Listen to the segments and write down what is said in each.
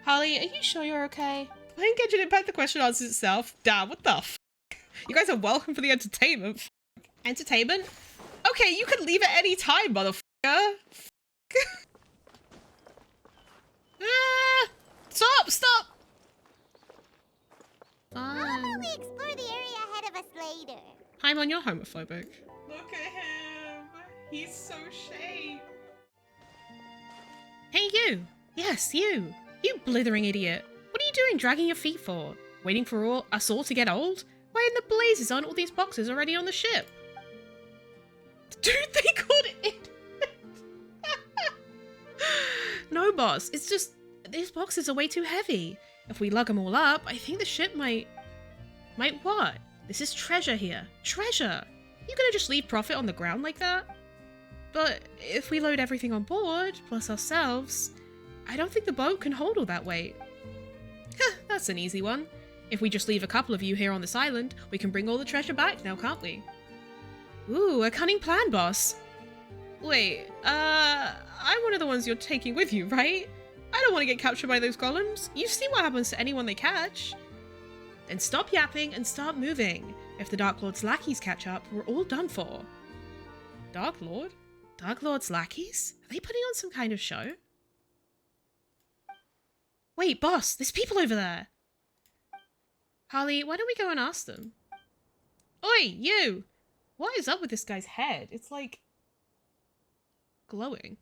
Harley, are you sure you're okay? Playing Genshin Impact, the question answers itself. Damn, what the f***? You guys are welcome for the entertainment. Entertainment? Okay, you can leave at any time, motherfucker. Stop! Probably explore the area ahead of us later. Paimon, you're homophobic. Look at him. He's so shade. Hey, you. Yes, you. You blithering idiot. What are you doing dragging your feet for? Waiting for us all to get old? Why in the blazes aren't all these boxes already on the ship? Dude, they called it. No, boss. It's just, these boxes are way too heavy. If we lug them all up, I think the ship might what? This is treasure here. Treasure! You gonna just leave profit on the ground like that? But if we load everything on board, plus ourselves, I don't think the boat can hold all that weight. That's an easy one. If we just leave a couple of you here on this island, we can bring all the treasure back now, can't we? Ooh, a cunning plan, boss. Wait, I'm one of the ones you're taking with you, right? I don't want to get captured by those golems. You've seen what happens to anyone they catch. Then stop yapping and start moving. If the Dark Lord's lackeys catch up, we're all done for. Dark Lord? Dark Lord's lackeys? Are they putting on some kind of show? Wait, boss, there's people over there. Harley, why don't we go and ask them? Oi, you! What is up with this guy's head? It's like glowing.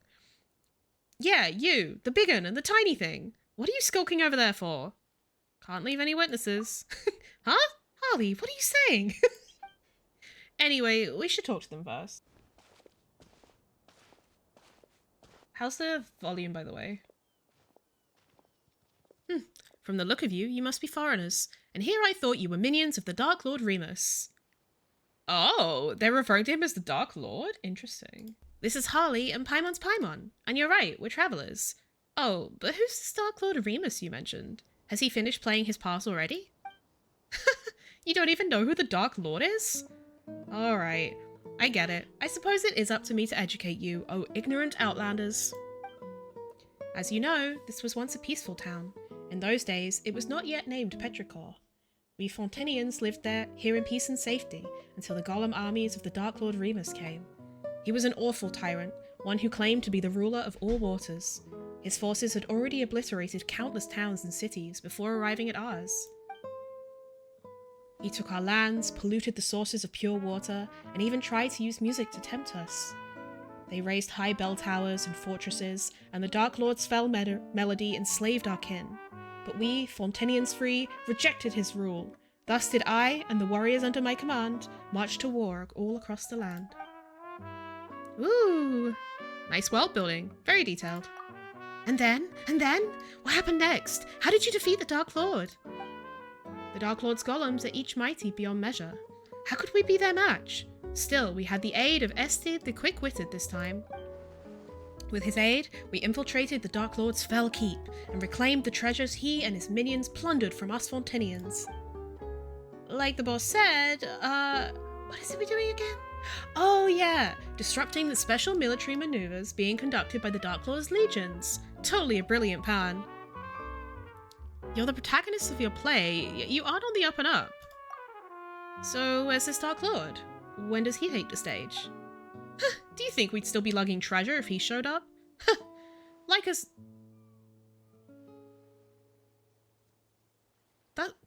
Yeah, you, the big one and the tiny thing. What are you skulking over there for? Can't leave any witnesses. Huh? Harley, what are you saying? Anyway, we should talk to them first. How's the volume, by the way? From the look of you, you must be foreigners. And here I thought you were minions of the Dark Lord Remus. Oh, they're referring to him as the Dark Lord? Interesting. This is Harley and Paimon's Paimon. And you're right, we're travelers. Oh, but who's this Dark Lord Remus you mentioned? Has he finished playing his parts already? You don't even know who the Dark Lord is? Alright, I get it. I suppose it is up to me to educate you, oh ignorant outlanders. As you know, this was once a peaceful town. In those days, it was not yet named Petrichor. We Fontenians lived there, here in peace and safety, until the golem armies of the Dark Lord Remus came. He was an awful tyrant, one who claimed to be the ruler of all waters. His forces had already obliterated countless towns and cities before arriving at ours. He took our lands, polluted the sources of pure water, and even tried to use music to tempt us. They raised high bell towers and fortresses, and the Dark Lord's fell melody enslaved our kin. But we, Fontenians free, rejected his rule. Thus did I, and the warriors under my command, march to war all across the land. Ooh, nice world building. Very detailed. And then? What happened next? How did you defeat the Dark Lord? The Dark Lord's golems are each mighty beyond measure. How could we be their match? Still, we had the aid of Estid the Quick-Witted this time. With his aid, we infiltrated the Dark Lord's fell keep and reclaimed the treasures he and his minions plundered from us Fontenians. Like the boss said, what is it we're doing again? Oh yeah, disrupting the special military maneuvers being conducted by the Dark Lord's legions. Totally a brilliant plan. You're the protagonist of your play, yet you aren't on the up and up. So where's this Dark Lord? When does he take the stage? Do you think we'd still be lugging treasure if he showed up? Like us...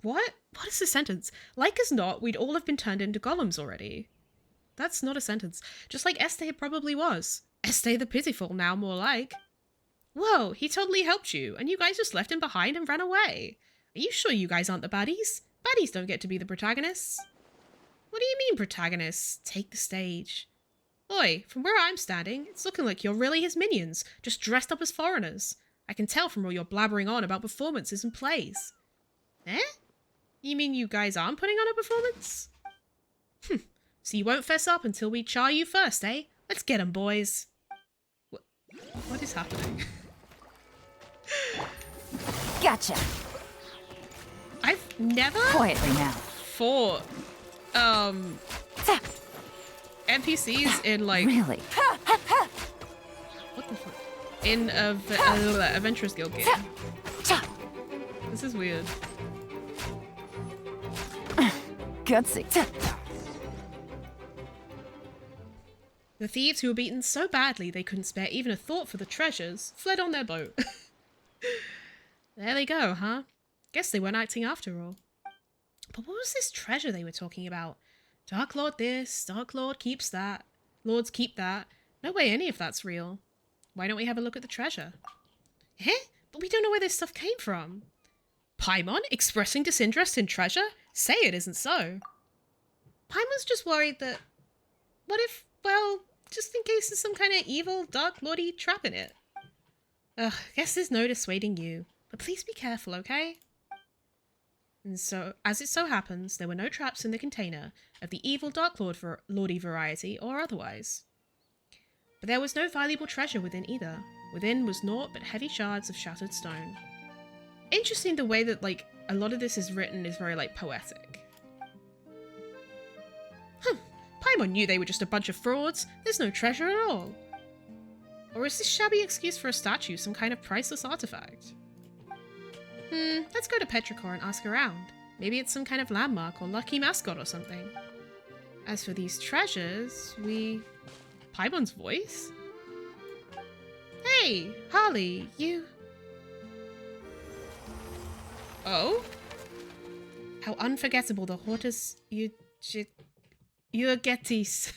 What? What is this sentence? Like as not, we'd all have been turned into golems already. That's not a sentence. Just like Este probably was. Este the Pitiful, now more like. Whoa, he totally helped you, and you guys just left him behind and ran away. Are you sure you guys aren't the baddies? Baddies don't get to be the protagonists. What do you mean, protagonists? Take the stage. Oi, from where I'm standing, it's looking like you're really his minions, just dressed up as foreigners. I can tell from all your blabbering on about performances and plays. Eh? You mean you guys aren't putting on a performance? So you won't fess up until we char you first, eh? Let's get 'em, boys. What is happening? Gotcha. I've never Quietly now. fought NPCs in like Really? what the fuck? In a Adventurous Guild game. This is weird. Gutsy. The thieves, who were beaten so badly they couldn't spare even a thought for the treasures, fled on their boat. There they go, huh? Guess they weren't acting after all. But what was this treasure they were talking about? Dark Lord this, Dark Lord keeps that, Lords keep that. No way any of that's real. Why don't we have a look at the treasure? Eh? But we don't know where this stuff came from. Paimon expressing disinterest in treasure? Say it isn't so. Paimon's just worried that... What if, well, just in case there's some kind of evil, dark lordy trap in it. Ugh, guess there's no dissuading you. But please be careful, okay? And so, as it so happens, there were no traps in the container of the evil Dark Lord Lordy variety or otherwise. But there was no valuable treasure within either. Within was naught but heavy shards of shattered stone. Interesting the way that, like, a lot of this is written is very, like, poetic. Paimon knew they were just a bunch of frauds. There's no treasure at all. Or is this shabby excuse for a statue some kind of priceless artifact? Let's go to Petrichor and ask around. Maybe it's some kind of landmark or lucky mascot or something. As for these treasures, Paimon's voice? Hey, Harley, you... Oh? How unforgettable the Hortus Urgetis.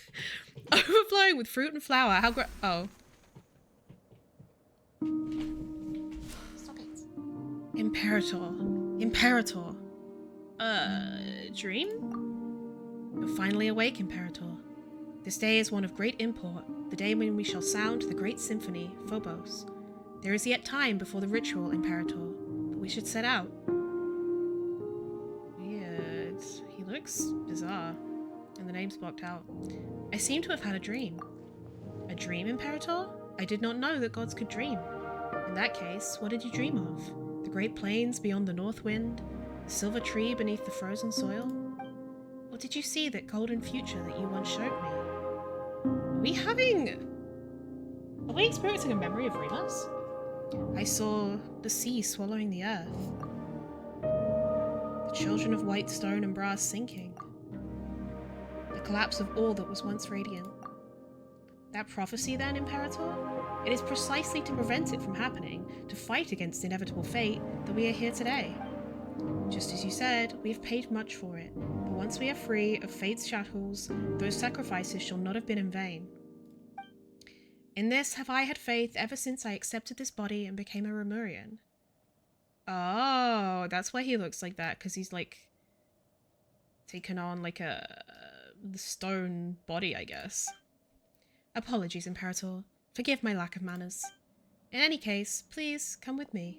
Overflowing with fruit and flower. How great. Oh. Stop it. Imperator. Dream? You're finally awake, Imperator. This day is one of great import, the day when we shall sound the great symphony, Phobos. There is yet time before the ritual, Imperator, but we should set out. Weird. He looks bizarre, and the name's blocked out. I seem to have had a dream. A dream, Imperator? I did not know that gods could dream. In that case, what did you dream of? The great plains beyond the north wind? The silver tree beneath the frozen soil? Or did you see that golden future that you once showed me? Are we experiencing a memory of Remus? I saw the sea swallowing the earth. The children of white stone and brass sinking. The collapse of all that was once radiant. That prophecy then, Imperator? It is precisely to prevent it from happening, to fight against inevitable fate, that we are here today. Just as you said, we have paid much for it, but once we are free of fate's shackles, those sacrifices shall not have been in vain. In this have I had faith ever since I accepted this body and became a Remurian. Oh, that's why he looks like that, because he's like taken on like the stone body, I guess. Apologies, Imperator. Forgive my lack of manners. In any case, please come with me.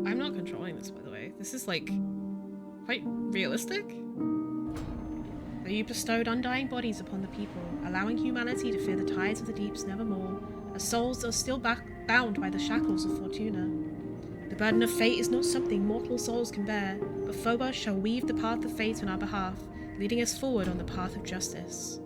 I'm not controlling this, by the way. This is, like, quite realistic. Though you bestowed undying bodies upon the people, allowing humanity to fear the tides of the deeps nevermore, our souls are still bound by the shackles of Fortuna. The burden of fate is not something mortal souls can bear, but Phobos shall weave the path of fate on our behalf, leading us forward on the path of justice.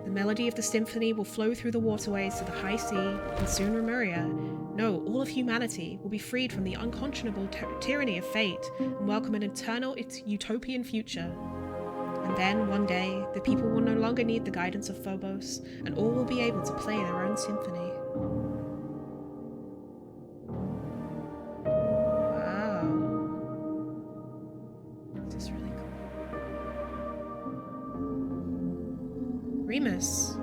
The melody of the symphony will flow through the waterways to the high sea, and soon Remuria, no, all of humanity, will be freed from the unconscionable tyranny of fate and welcome an eternal utopian future. And then, one day, the people will no longer need the guidance of Phobos, and all will be able to play their own symphony. Wow. This is really cool. Remus.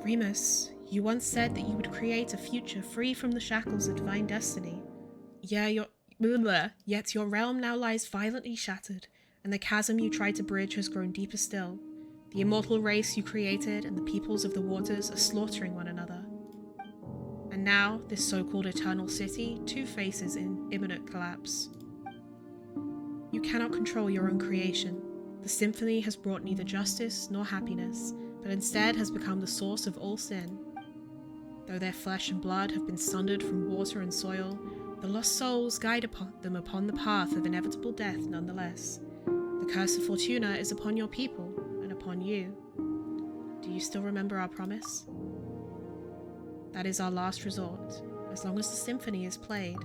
Remus, you once said that you would create a future free from the shackles of divine destiny. Yet your realm now lies violently shattered, and the chasm you tried to bridge has grown deeper still. The immortal race you created and the peoples of the waters are slaughtering one another. And now, this so-called eternal city too faces in imminent collapse. You cannot control your own creation. The symphony has brought neither justice nor happiness, but instead has become the source of all sin. Though their flesh and blood have been sundered from water and soil, the lost souls guide them upon the path of inevitable death nonetheless. The curse of Fortuna is upon your people and upon you. Do you still remember our promise? That is our last resort, as long as the symphony is played.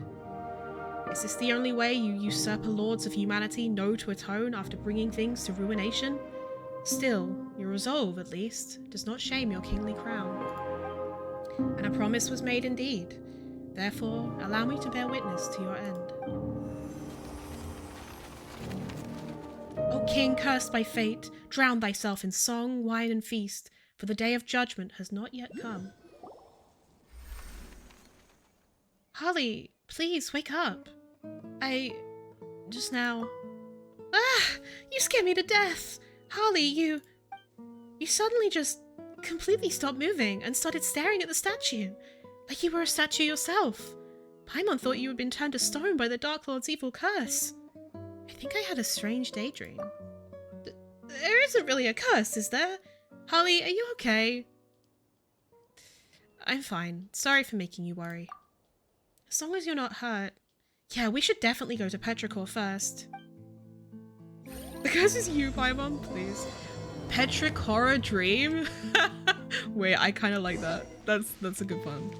Is this the only way you usurper lords of humanity know to atone after bringing things to ruination? Still, your resolve, at least, does not shame your kingly crown. And a promise was made indeed. Therefore, allow me to bear witness to your end. O king cursed by fate, drown thyself in song, wine, and feast, for the day of judgment has not yet come. Holly, please wake up. Just now... Ah! You scared me to death! Holly, you suddenly just completely stopped moving and started staring at the statue, like you were a statue yourself. Paimon thought you had been turned to stone by the Dark Lord's evil curse. I think I had a strange daydream. There isn't really a curse, is there? Holly, are you okay? I'm fine. Sorry for making you worry. As long as you're not hurt. Yeah, we should definitely go to Petrichor first. The curse is you, Paimon, please. Petrichor dream? Wait, I kind of like that. That's a good one.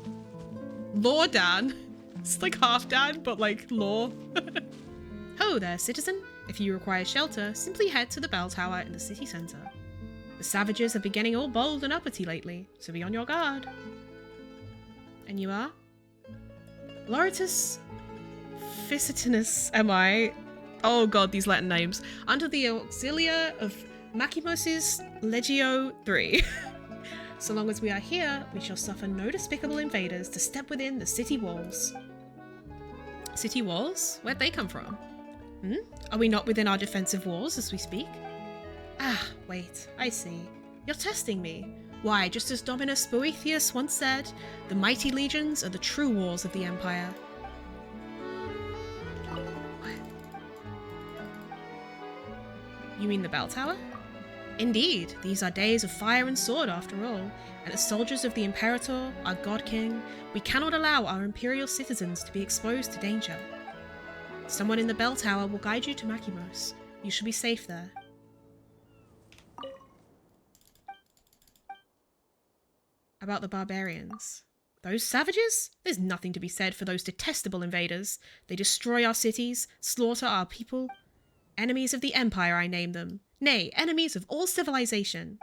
Law Dan. It's like half Dan, but like law. Ho there, citizen. If you require shelter, simply head to the bell tower in the city centre. The savages have been getting all bold and uppity lately, so be on your guard. And you are? Loritus Ficitinus am I? Oh god, these Latin names. Under the auxilia of Macimosis Legio 3. So long as we are here, we shall suffer no despicable invaders to step within the city walls. City walls? Where'd they come from? Are we not within our defensive walls as we speak? Ah, wait, I see. You're testing me. Why, just as Dominus Boethius once said, the mighty legions are the true walls of the Empire. What? You mean the bell tower? Indeed, these are days of fire and sword after all, and as soldiers of the Imperator, our God King, we cannot allow our Imperial citizens to be exposed to danger. Someone in the bell tower will guide you to Makimos. You shall be safe there. About the barbarians. Those savages? There's nothing to be said for those detestable invaders. They destroy our cities, slaughter our people. Enemies of the Empire, I name them. Nay, enemies of all civilization.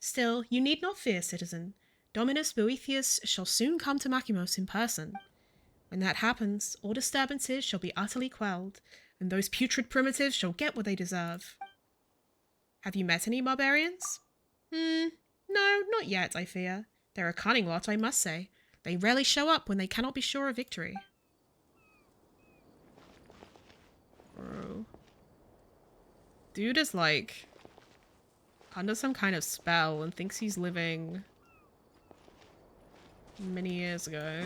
Still, you need not fear, citizen. Dominus Boethius shall soon come to Makimos in person. When that happens, all disturbances shall be utterly quelled, and those putrid primitives shall get what they deserve. Have you met any barbarians? No, not yet, I fear. They're a cunning lot, I must say. They rarely show up when they cannot be sure of victory. Bro. Dude is like under some kind of spell and thinks he's living many years ago.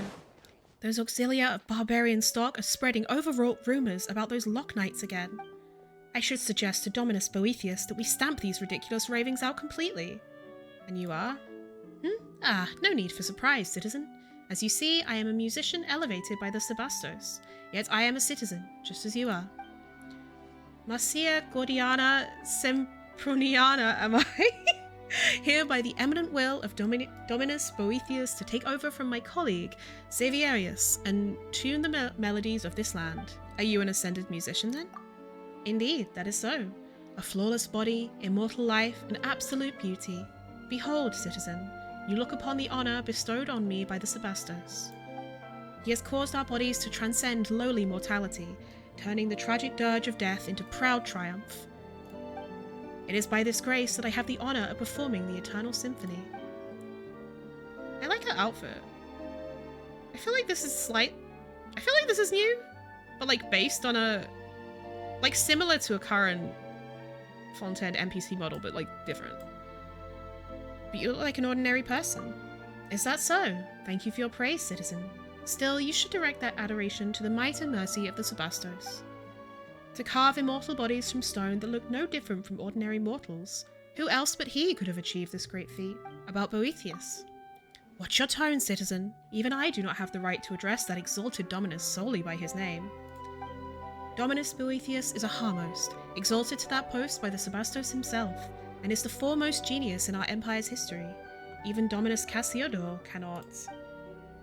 Those auxilia of barbarian stock are spreading overwrought rumours about those Lock Knights again. I should suggest to Dominus Boethius that we stamp these ridiculous ravings out completely. And you are? Ah, no need for surprise, citizen. As you see, I am a musician elevated by the Sebastos, yet I am a citizen, just as you are. Marcia Gordiana Semproniana am I? Here by the eminent will of Dominus Boethius to take over from my colleague, Xavierius, and tune the melodies of this land. Are you an ascended musician then? Indeed, that is so. A flawless body, immortal life, and absolute beauty. Behold, citizen, you look upon the honour bestowed on me by the Sebastos. He has caused our bodies to transcend lowly mortality, turning the tragic dirge of death into proud triumph. It is by this grace that I have the honour of performing the Eternal Symphony. I like her outfit. I feel like this is new, but like based on a, like similar to a current Fontaine NPC model, but like different. But you look like an ordinary person. Is that so? Thank you for your praise, citizen. Still, you should direct that adoration to the might and mercy of the Sebastos. To carve immortal bodies from stone that look no different from ordinary mortals. Who else but he could have achieved this great feat? About Boethius. Watch your tone, citizen. Even I do not have the right to address that exalted Dominus solely by his name. Dominus Boethius is a Harmost, exalted to that post by the Sebastos himself, and is the foremost genius in our empire's history. Even Dominus Cassiodor cannot...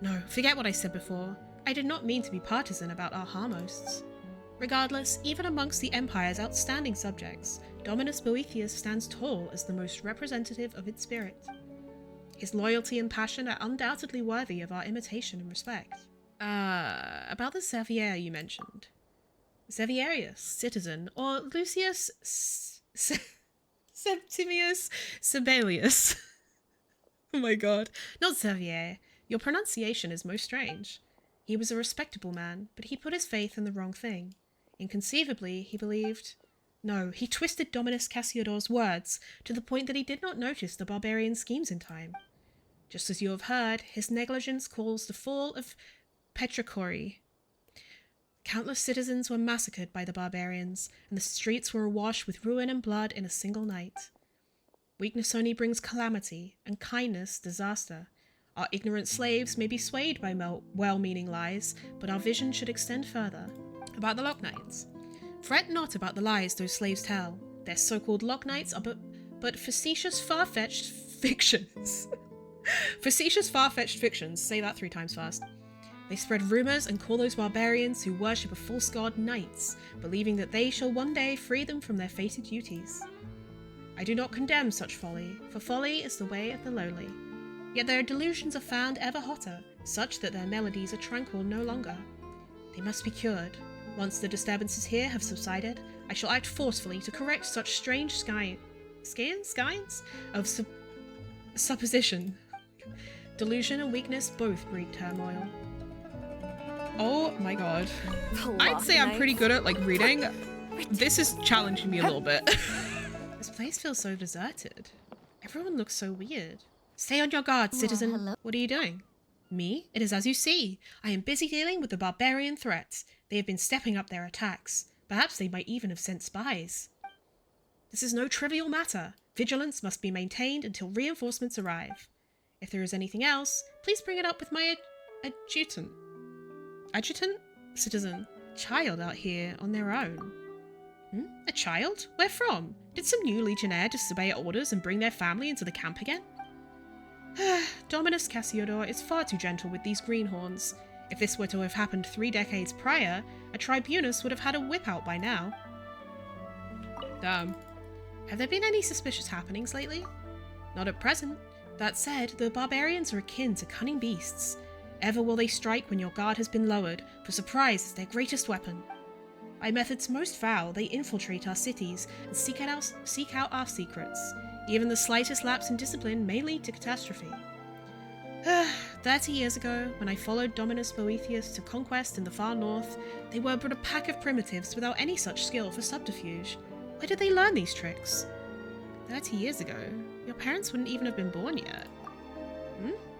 No, forget what I said before. I did not mean to be partisan about our Harmosts. Regardless, even amongst the empire's outstanding subjects, Dominus Boethius stands tall as the most representative of its spirit. His loyalty and passion are undoubtedly worthy of our imitation and respect. About the Xavier you mentioned. Xavierius, citizen, or Lucius Septimius Sibelius. Oh my god. Not Xavier. Your pronunciation is most strange. He was a respectable man, but he put his faith in the wrong thing. Inconceivably, he believed... No, he twisted Dominus Cassiodor's words to the point that he did not notice the barbarian schemes in time. Just as you have heard, his negligence caused the fall of Petricori. Countless citizens were massacred by the barbarians, and the streets were awash with ruin and blood in a single night. Weakness only brings calamity, and kindness disaster. Our ignorant slaves may be swayed by well-meaning lies, but our vision should extend further. About the Lock Knights. Fret not about the lies those slaves tell. Their so-called Lock Knights are but facetious, far-fetched fictions. Facetious, far-fetched fictions. Say that 3 times fast. They spread rumours and call those barbarians who worship a false god knights, believing that they shall one day free them from their fated duties. I do not condemn such folly, for folly is the way of the lowly. Yet their delusions are found ever hotter, such that their melodies are tranquil no longer. They must be cured. Once the disturbances here have subsided, I shall act forcefully to correct such strange skeins of supposition. Delusion and weakness both breed turmoil. Oh my god. I'd say I'm pretty good at, reading. This is challenging me a little bit. This place feels so deserted. Everyone looks so weird. Stay on your guard, citizen. Hello? What are you doing? Me? It is as you see. I am busy dealing with the barbarian threats. They have been stepping up their attacks. Perhaps they might even have sent spies. This is no trivial matter. Vigilance must be maintained until reinforcements arrive. If there is anything else, please bring it up with my adjutant. Adjutant? Citizen. Child out here on their own. A child? Where from? Did some new legionnaire disobey orders and bring their family into the camp again? Dominus Cassiodor is far too gentle with these greenhorns. If this were to have happened 3 decades prior, a tribunus would have had a whip out by now. Damn. Have there been any suspicious happenings lately? Not at present. That said, the barbarians are akin to cunning beasts. Ever will they strike when your guard has been lowered, for surprise is their greatest weapon. By methods most foul, they infiltrate our cities and seek out our secrets. Even the slightest lapse in discipline may lead to catastrophe. 30 years ago, when I followed Dominus Boethius to conquest in the far north, they were but a pack of primitives without any such skill for subterfuge. Where did they learn these tricks? 30 years ago? Your parents wouldn't even have been born yet.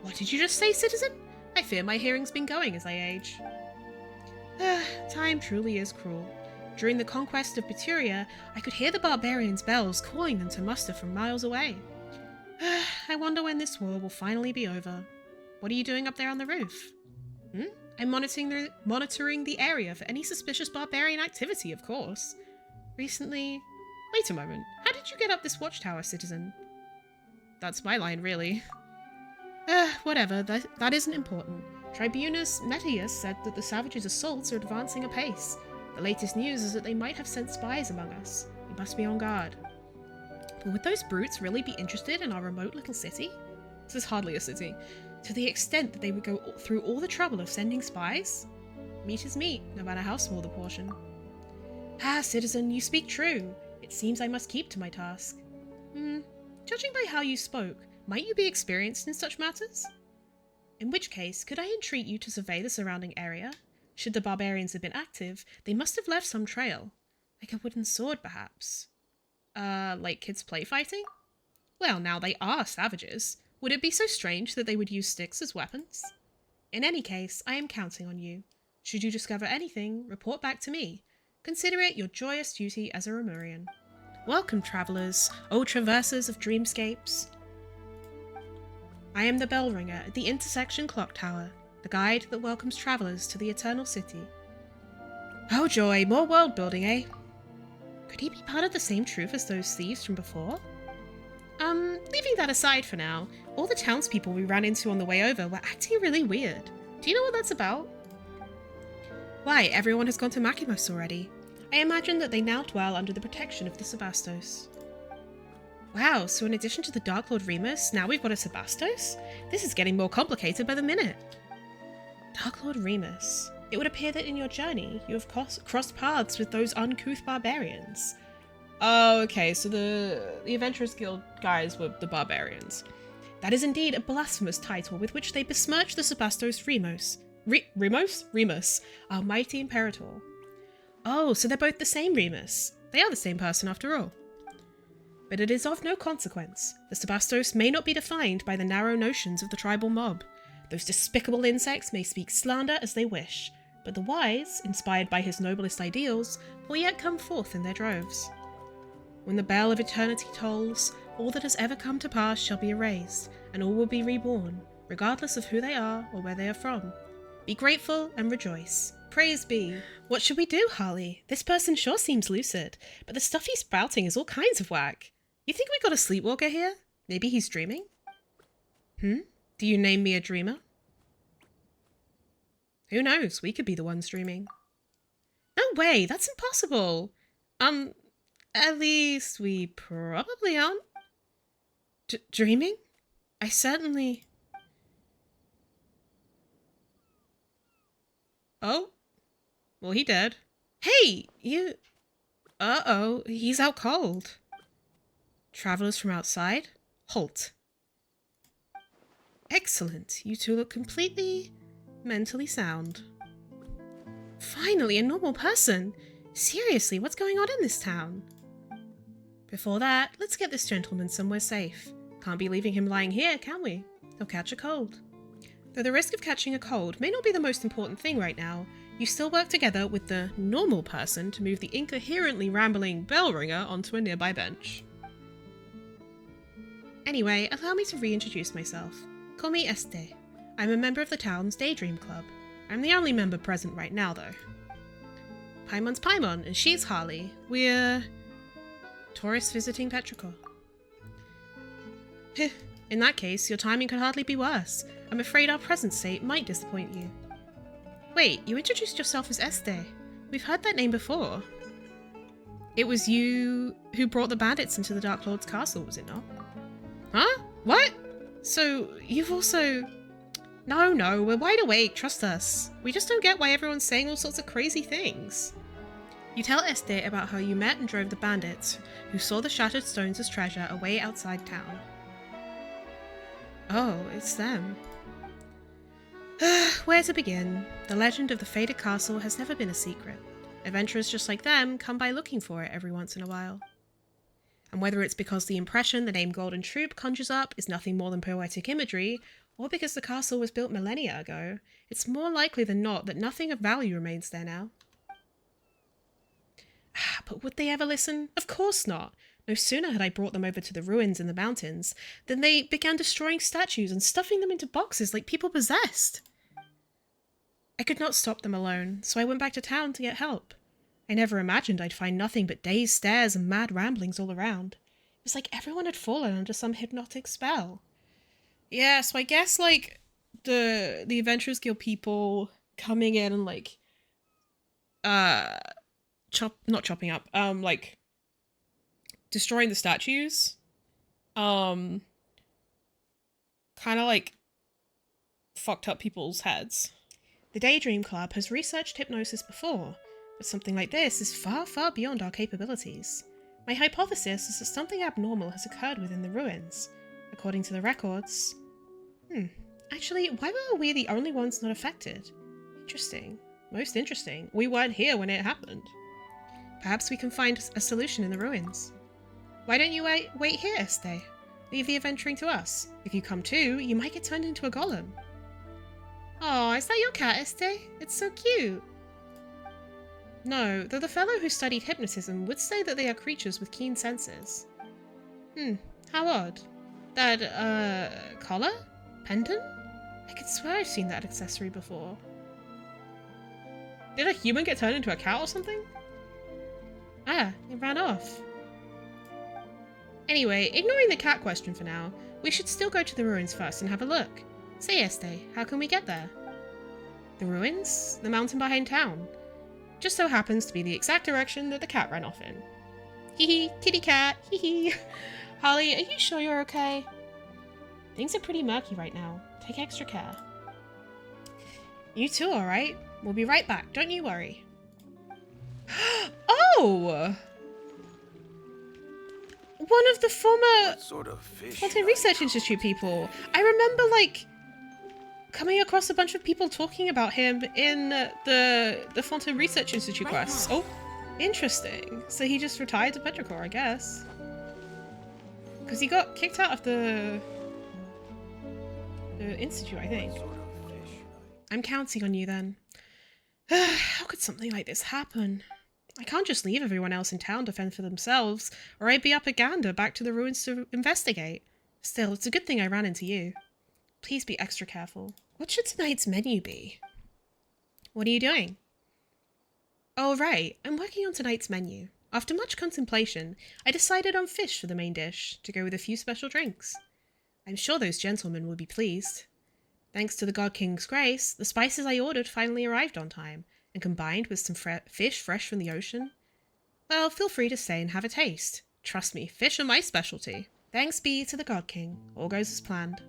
What did you just say, citizen? I fear my hearing's been going as I age. Time truly is cruel. During the conquest of Remuria, I could hear the barbarians' bells calling them to muster from miles away. I wonder when this war will finally be over. What are you doing up there on the roof? I'm monitoring the area for any suspicious barbarian activity, of course. Recently... Wait a moment. How did you get up this watchtower, citizen? That's my line, really. Whatever. That isn't important. Tribunus Metius said that the savages' assaults are advancing apace. The latest news is that they might have sent spies among us. We must be on guard. But would those brutes really be interested in our remote little city? This is hardly a city. To the extent that they would go through all the trouble of sending spies? Meat is meat, no matter how small the portion. Citizen, you speak true. It seems I must keep to my task. Judging by how you spoke, might you be experienced in such matters? In which case, could I entreat you to survey the surrounding area? Should the barbarians have been active, they must have left some trail. Like a wooden sword, perhaps. Like kids play fighting? Well, now they are savages. Would it be so strange that they would use sticks as weapons? In any case, I am counting on you. Should you discover anything, report back to me. Consider it your joyous duty as a Remurian. Welcome, travellers, O traversers of dreamscapes. I am the bell ringer at the intersection clock tower, the guide that welcomes travelers to the Eternal City. Oh joy, more world building, eh? Could he be part of the same troop as those thieves from before? Leaving that aside for now, all the townspeople we ran into on the way over were acting really weird. Do you know what that's about? Why, everyone has gone to Makimos already. I imagine that they now dwell under the protection of the Sebastos. Wow, so in addition to the Dark Lord Remus, now we've got a Sebastos? This is getting more complicated by the minute. Dark Lord Remus. It would appear that in your journey, you have crossed paths with those uncouth barbarians. Oh, okay, so the Adventurers Guild guys were the barbarians. That is indeed a blasphemous title with which they besmirch the Sebastos Remus, our mighty Imperator. Oh, so they're both the same Remus. They are the same person after all. But it is of no consequence. The Sebastos may not be defined by the narrow notions of the tribal mob. Those despicable insects may speak slander as they wish, but the wise, inspired by his noblest ideals, will yet come forth in their droves. When the bell of eternity tolls, all that has ever come to pass shall be erased, and all will be reborn, regardless of who they are or where they are from. Be grateful and rejoice. Praise be. What should we do, Harley? This person sure seems lucid, but the stuff he's spouting is all kinds of whack. You think we got a sleepwalker here? Maybe he's dreaming? Do you name me a dreamer? Who knows? We could be the ones dreaming. No way, that's impossible. At least we probably aren't. Dreaming? I certainly... Oh? Well, he did. Hey, you... Uh-oh, he's out cold. Travelers from outside? Halt. Excellent. You two look completely mentally sound. Finally, a normal person. Seriously, what's going on in this town? Before that, let's get this gentleman somewhere safe. Can't be leaving him lying here, can we? He'll catch a cold. Though the risk of catching a cold may not be the most important thing right now, you still work together with the normal person to move the incoherently rambling bell ringer onto a nearby bench. Anyway, allow me to reintroduce myself. Call me Este. I'm a member of the town's Daydream Club. I'm the only member present right now, though. Paimon's Paimon, and she's Harley. We're... tourists visiting Petrichor. In that case, your timing could hardly be worse. I'm afraid our present state might disappoint you. Wait, you introduced yourself as Este. We've heard that name before. It was you who brought the bandits into the Dark Lord's castle, was it not? Huh? What? So, you've also... No, we're wide awake, trust us. We just don't get why everyone's saying all sorts of crazy things. You tell Este about how you met and drove the bandits, who saw the shattered stones as treasure away outside town. Oh, it's them. Where to begin? The legend of the faded castle has never been a secret. Adventurers just like them come by looking for it every once in a while. And whether it's because the impression the name Golden Troop conjures up is nothing more than poetic imagery, or because the castle was built millennia ago, it's more likely than not that nothing of value remains there now. But would they ever listen? Of course not. No sooner had I brought them over to the ruins in the mountains than they began destroying statues and stuffing them into boxes like people possessed. I could not stop them alone, so I went back to town to get help. I never imagined I'd find nothing but dazed stares and mad ramblings all around. It was like everyone had fallen under some hypnotic spell. Yeah, so I guess, like, the Adventurers Guild people coming in and, like, not chopping up, like, destroying the statues, kind of, like, fucked up people's heads. The Daydream Club has researched hypnosis before, but something like this is far, far beyond our capabilities. My hypothesis is that something abnormal has occurred within the ruins. According to the records... Actually, why were we the only ones not affected? Interesting. Most interesting. We weren't here when it happened. Perhaps we can find a solution in the ruins. Why don't you wait here, Este? Leave the adventuring to us. If you come too, you might get turned into a golem. Oh, is that your cat, Este? It's so cute. No, though the fellow who studied hypnotism would say that they are creatures with keen senses. How odd. That, collar? Pendant? I could swear I've seen that accessory before. Did a human get turned into a cat or something? Ah, it ran off. Anyway, ignoring the cat question for now, we should still go to the ruins first and have a look. Say, Este, how can we get there? The ruins? The mountain behind town. Just so happens to be the exact direction that the cat ran off in. Hee hee, kitty cat, hee hee. Holly, are you sure you're okay? Things are pretty murky right now. Take extra care. You too, alright? We'll be right back, don't you worry. Oh! One of the former Sort of fish. Fontaine Research Institute people. I remember, like, coming across a bunch of people talking about him in the Fontaine Research Institute quests. Oh, interesting. So he just retired to Petrichor, I guess. Because he got kicked out of the institute, I think. Sort of fish. I'm counting on you then. How could something like this happen? I can't just leave everyone else in town to fend for themselves, or I'd be up at Gander back to the ruins to investigate. Still, it's a good thing I ran into you. Please be extra careful. What should tonight's menu be? What are you doing? Oh, right. I'm working on tonight's menu. After much contemplation, I decided on fish for the main dish, to go with a few special drinks. I'm sure those gentlemen will be pleased. Thanks to the God King's grace, the spices I ordered finally arrived on time, and combined with some fish fresh from the ocean. Well, feel free to stay and have a taste. Trust me, fish are my specialty. Thanks be to the God King. All goes as planned.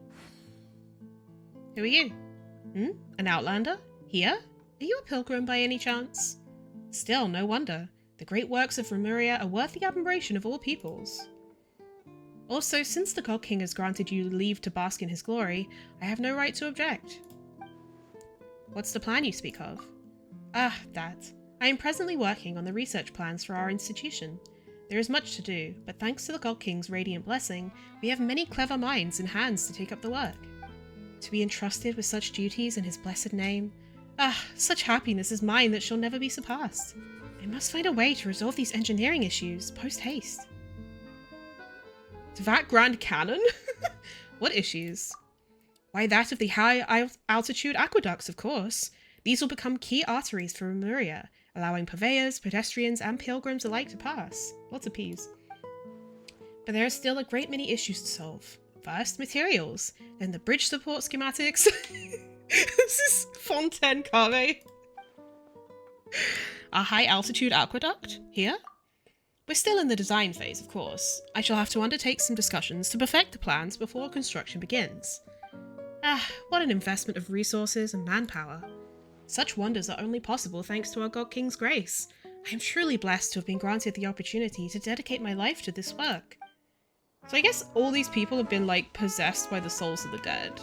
Who are you? An outlander? Here? Are you a pilgrim by any chance? Still, no wonder. The great works of Remuria are worth the admiration of all peoples. Also, since the God King has granted you leave to bask in his glory, I have no right to object. What's the plan you speak of? Ah, that. I am presently working on the research plans for our institution. There is much to do, but thanks to the God King's radiant blessing, we have many clever minds and hands to take up the work. To be entrusted with such duties in his blessed name, such happiness is mine that shall never be surpassed. I must find a way to resolve these engineering issues, post-haste. That Grand Cannon? What issues? Why, that of the high-altitude aqueducts, of course. These will become key arteries for Remuria, allowing purveyors, pedestrians, and pilgrims alike to pass. Lots of P's. But there are still a great many issues to solve. First, materials, then the bridge support schematics. This is Fontaine Carve. A high-altitude aqueduct? Here? We're still in the design phase, of course. I shall have to undertake some discussions to perfect the plans before construction begins. What an investment of resources and manpower. Such wonders are only possible thanks to our God King's grace. I am truly blessed to have been granted the opportunity to dedicate my life to this work. So I guess all these people have been, like, possessed by the souls of the dead.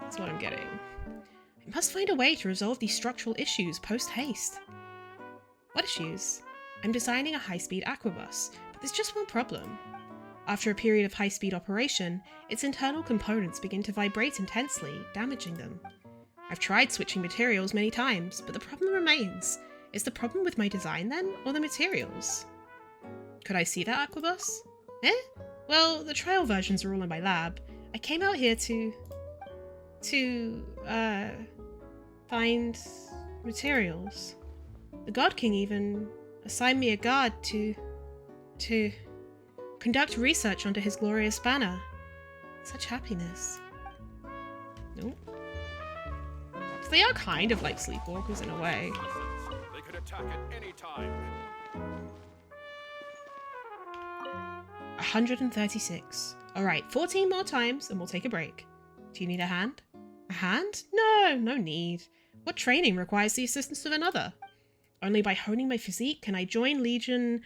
That's what I'm getting. I must find a way to resolve these structural issues post-haste. What issues? I'm designing a high-speed aquabus, but there's just one problem. After a period of high-speed operation, its internal components begin to vibrate intensely, damaging them. I've tried switching materials many times, but the problem remains. Is the problem with my design then, or the materials? Could I see that aquabus? Well, the trial versions are all in my lab. I came out here to find materials. The God King even assigned me a guard to conduct research onto his glorious banner. Such happiness. Nope. So they are kind of like sleepwalkers in a way. They could attack at any time. 136. Alright, 14 more times and we'll take a break. Do you need a hand? A hand? No, no need. What training requires the assistance of another? Only by honing my physique can I join Legion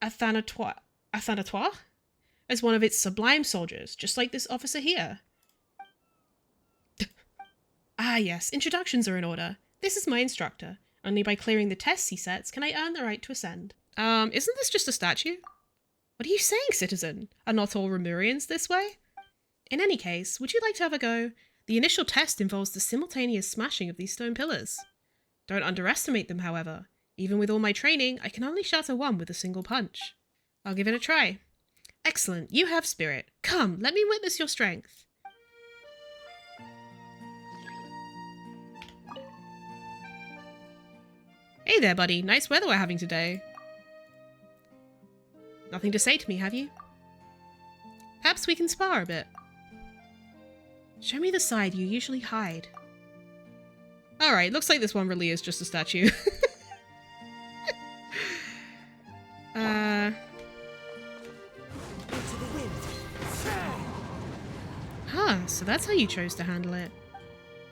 Athanatoire as one of its sublime soldiers, just like this officer here. Ah yes, introductions are in order. This is my instructor. Only by clearing the tests he sets can I earn the right to ascend. Isn't this just a statue? What are you saying, citizen? Are not all Remurians this way? In any case, would you like to have a go? The initial test involves the simultaneous smashing of these stone pillars. Don't underestimate them, however. Even with all my training, I can only shatter one with a single punch. I'll give it a try. Excellent, you have spirit. Come, let me witness your strength. Hey there, buddy. Nice weather we're having today. Nothing to say to me, have you? Perhaps we can spar a bit. Show me the side you usually hide. Alright, looks like this one really is just a statue. Huh, so that's how you chose to handle it.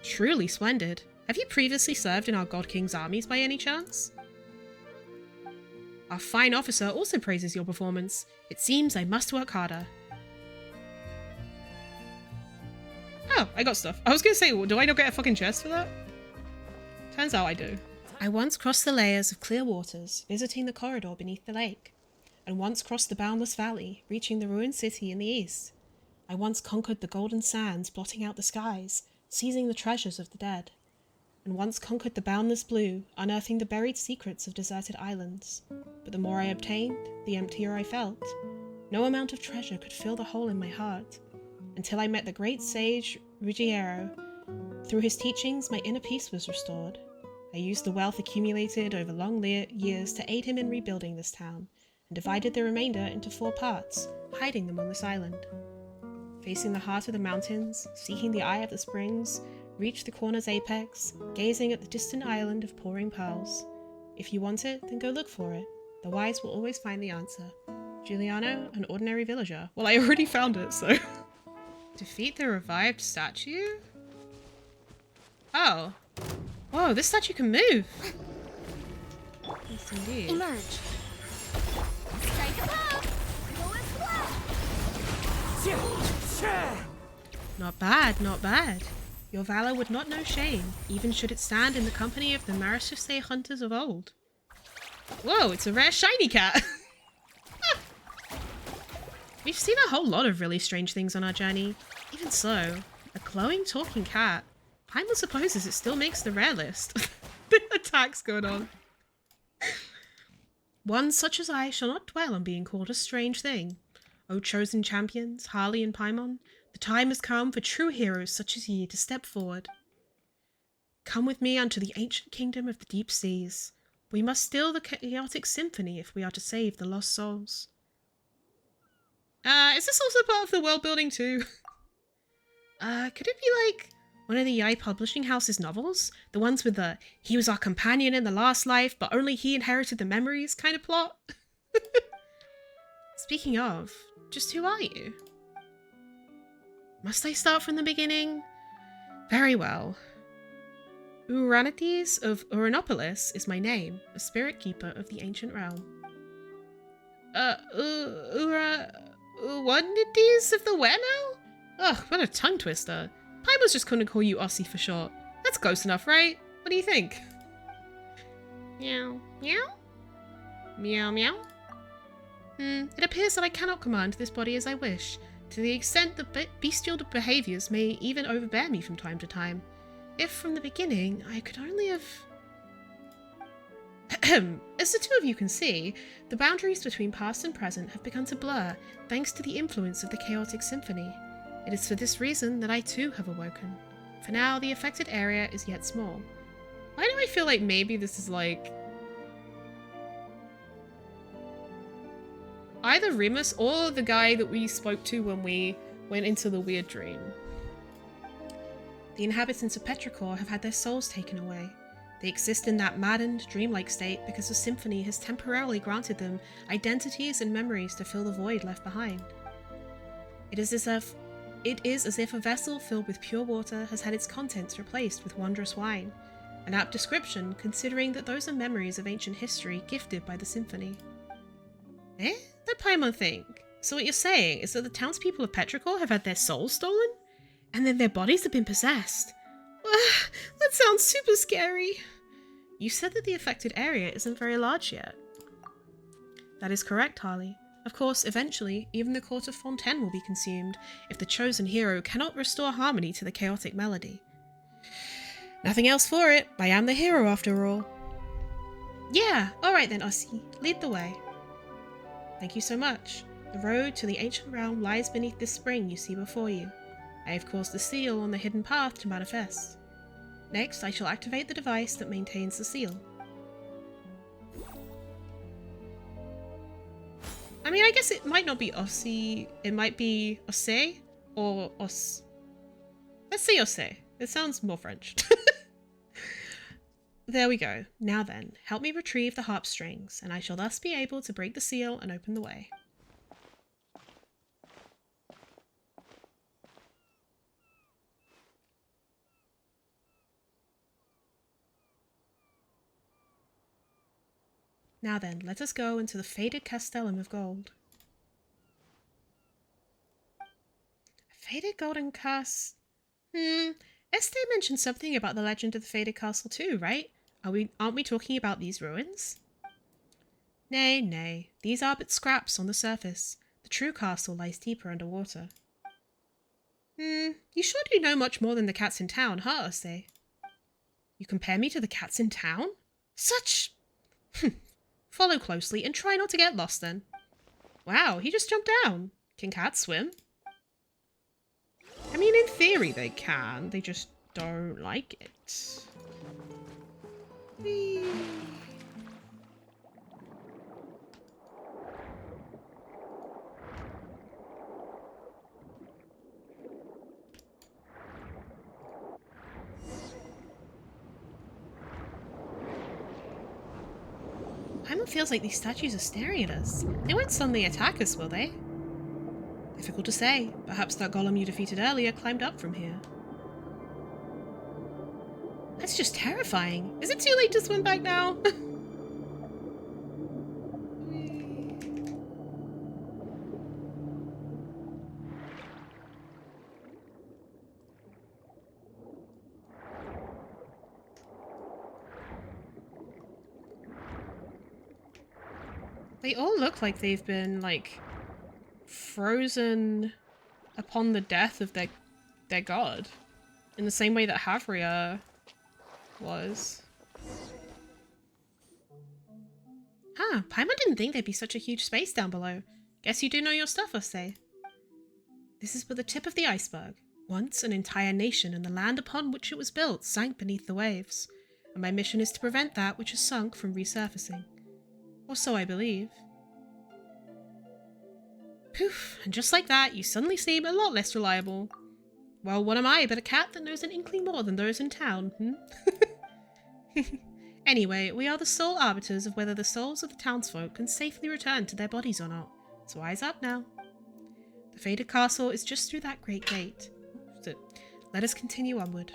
Truly splendid. Have you previously served in our God King's armies by any chance? Our fine officer also praises your performance. It seems I must work harder. Oh, I got stuff. I was gonna say, do I not get a fucking chest for that? Turns out I do. I once crossed the layers of clear waters, visiting the corridor beneath the lake, and once crossed the boundless valley, reaching the ruined city in the east. I once conquered the golden sands, blotting out the skies, seizing the treasures of the dead, and once conquered the boundless blue, unearthing the buried secrets of deserted islands. But the more I obtained, the emptier I felt. No amount of treasure could fill the hole in my heart, until I met the great sage Ruggiero. Through his teachings, my inner peace was restored. I used the wealth accumulated over long years to aid him in rebuilding this town, and divided the remainder into 4 parts, hiding them on this island. Facing the heart of the mountains, seeking the eye of the springs, reach the corner's apex, gazing at the distant island of pouring pearls. If you want it, then go look for it. The wise will always find the answer. Giuliano, an ordinary villager. Well, I already found it, so... Defeat the revived statue? Oh. Whoa, this statue can move! Yes, indeed. Emerge. Strike above. Not bad, not bad. Your valor would not know shame, even should it stand in the company of the Marechaussee hunters of old. Whoa, it's a rare shiny cat! We've seen a whole lot of really strange things on our journey. Even so, a glowing talking cat. Paimon supposes it still makes the rare list. The attacks going on. One such as I shall not dwell on being called a strange thing. O chosen champions, Harley and Paimon, the time has come for true heroes such as ye to step forward. Come with me unto the ancient kingdom of the deep seas. We must still the chaotic symphony if we are to save the lost souls. Is this also part of the world building too? Could it be like one of the Yai Publishing House's novels? The ones with the he was our companion in the last life, but only he inherited the memories kind of plot? Speaking of, just who are you? Must I start from the beginning? Very well. Uranites of Uranopolis is my name, a spirit keeper of the ancient realm. Uranites of the where now? Ugh, what a tongue twister. Paimon's just gonna call you Aussie for short. That's close enough, right? What do you think? Meow, meow? Meow, meow? It appears that I cannot command this body as I wish, to the extent that bestial behaviours may even overbear me from time to time. If from the beginning I could only have... As the two of you can see, the boundaries between past and present have begun to blur, thanks to the influence of the chaotic symphony. It is for this reason that I too have awoken. For now, the affected area is yet small. Why do I feel like maybe this is like... either Remus or the guy that we spoke to when we went into the weird dream. The inhabitants of Petrichor have had their souls taken away. They exist in that maddened, dreamlike state because the symphony has temporarily granted them identities and memories to fill the void left behind. It is as if a vessel filled with pure water has had its contents replaced with wondrous wine. An apt description, considering that those are memories of ancient history gifted by the symphony. Eh? Let Paimon think. So what you're saying is that the townspeople of Petrichor have had their souls stolen? And then their bodies have been possessed? That sounds super scary. You said that the affected area isn't very large yet. That is correct, Harley. Of course, eventually, even the court of Fontaine will be consumed, if the chosen hero cannot restore harmony to the chaotic melody. Nothing else for it. I am the hero after all. Yeah, alright then, Aussie. Lead the way. Thank you so much. The road to the ancient realm lies beneath this spring you see before you. I have caused the seal on the hidden path to manifest. Next, I shall activate the device that maintains the seal. mean, I guess it might not be Ossie. It might be Osse or Os. Let's say Osse. It sounds more French. There we go. Now then, help me retrieve the harp strings, and I shall thus be able to break the seal and open the way. Now then, let us go into the faded castellum of gold. Faded golden Este mentioned something about the legend of the faded castle too, right? Aren't we talking about these ruins? Nay, nay, these are but scraps on the surface. The true castle lies deeper underwater. You sure do know much more than the cats in town, huh, Este? You compare me to the cats in town? Such... Follow closely and try not to get lost then. Wow, he just jumped down. Can cats swim? I mean, in theory they can. They just don't like it. Whee. Paimon feels like these statues are staring at us. They won't suddenly attack us, will they? Difficult to say. Perhaps that golem you defeated earlier climbed up from here. That's just terrifying. Is it too late to swim back now? They all look like they've been, like, frozen upon the death of their god. In the same way that Havria was. Ah, Paimon didn't think there'd be such a huge space down below. Guess you do know your stuff, I say. This is but the tip of the iceberg. Once an entire nation and the land upon which it was built sank beneath the waves, and my mission is to prevent that which has sunk from resurfacing. Or so I believe. Poof, and just like that, you suddenly seem a lot less reliable. Well, what am I but a cat that knows an inkling more than those in town, Anyway, we are the sole arbiters of whether the souls of the townsfolk can safely return to their bodies or not. So eyes up now. The faded castle is just through that great gate. So, let us continue onward.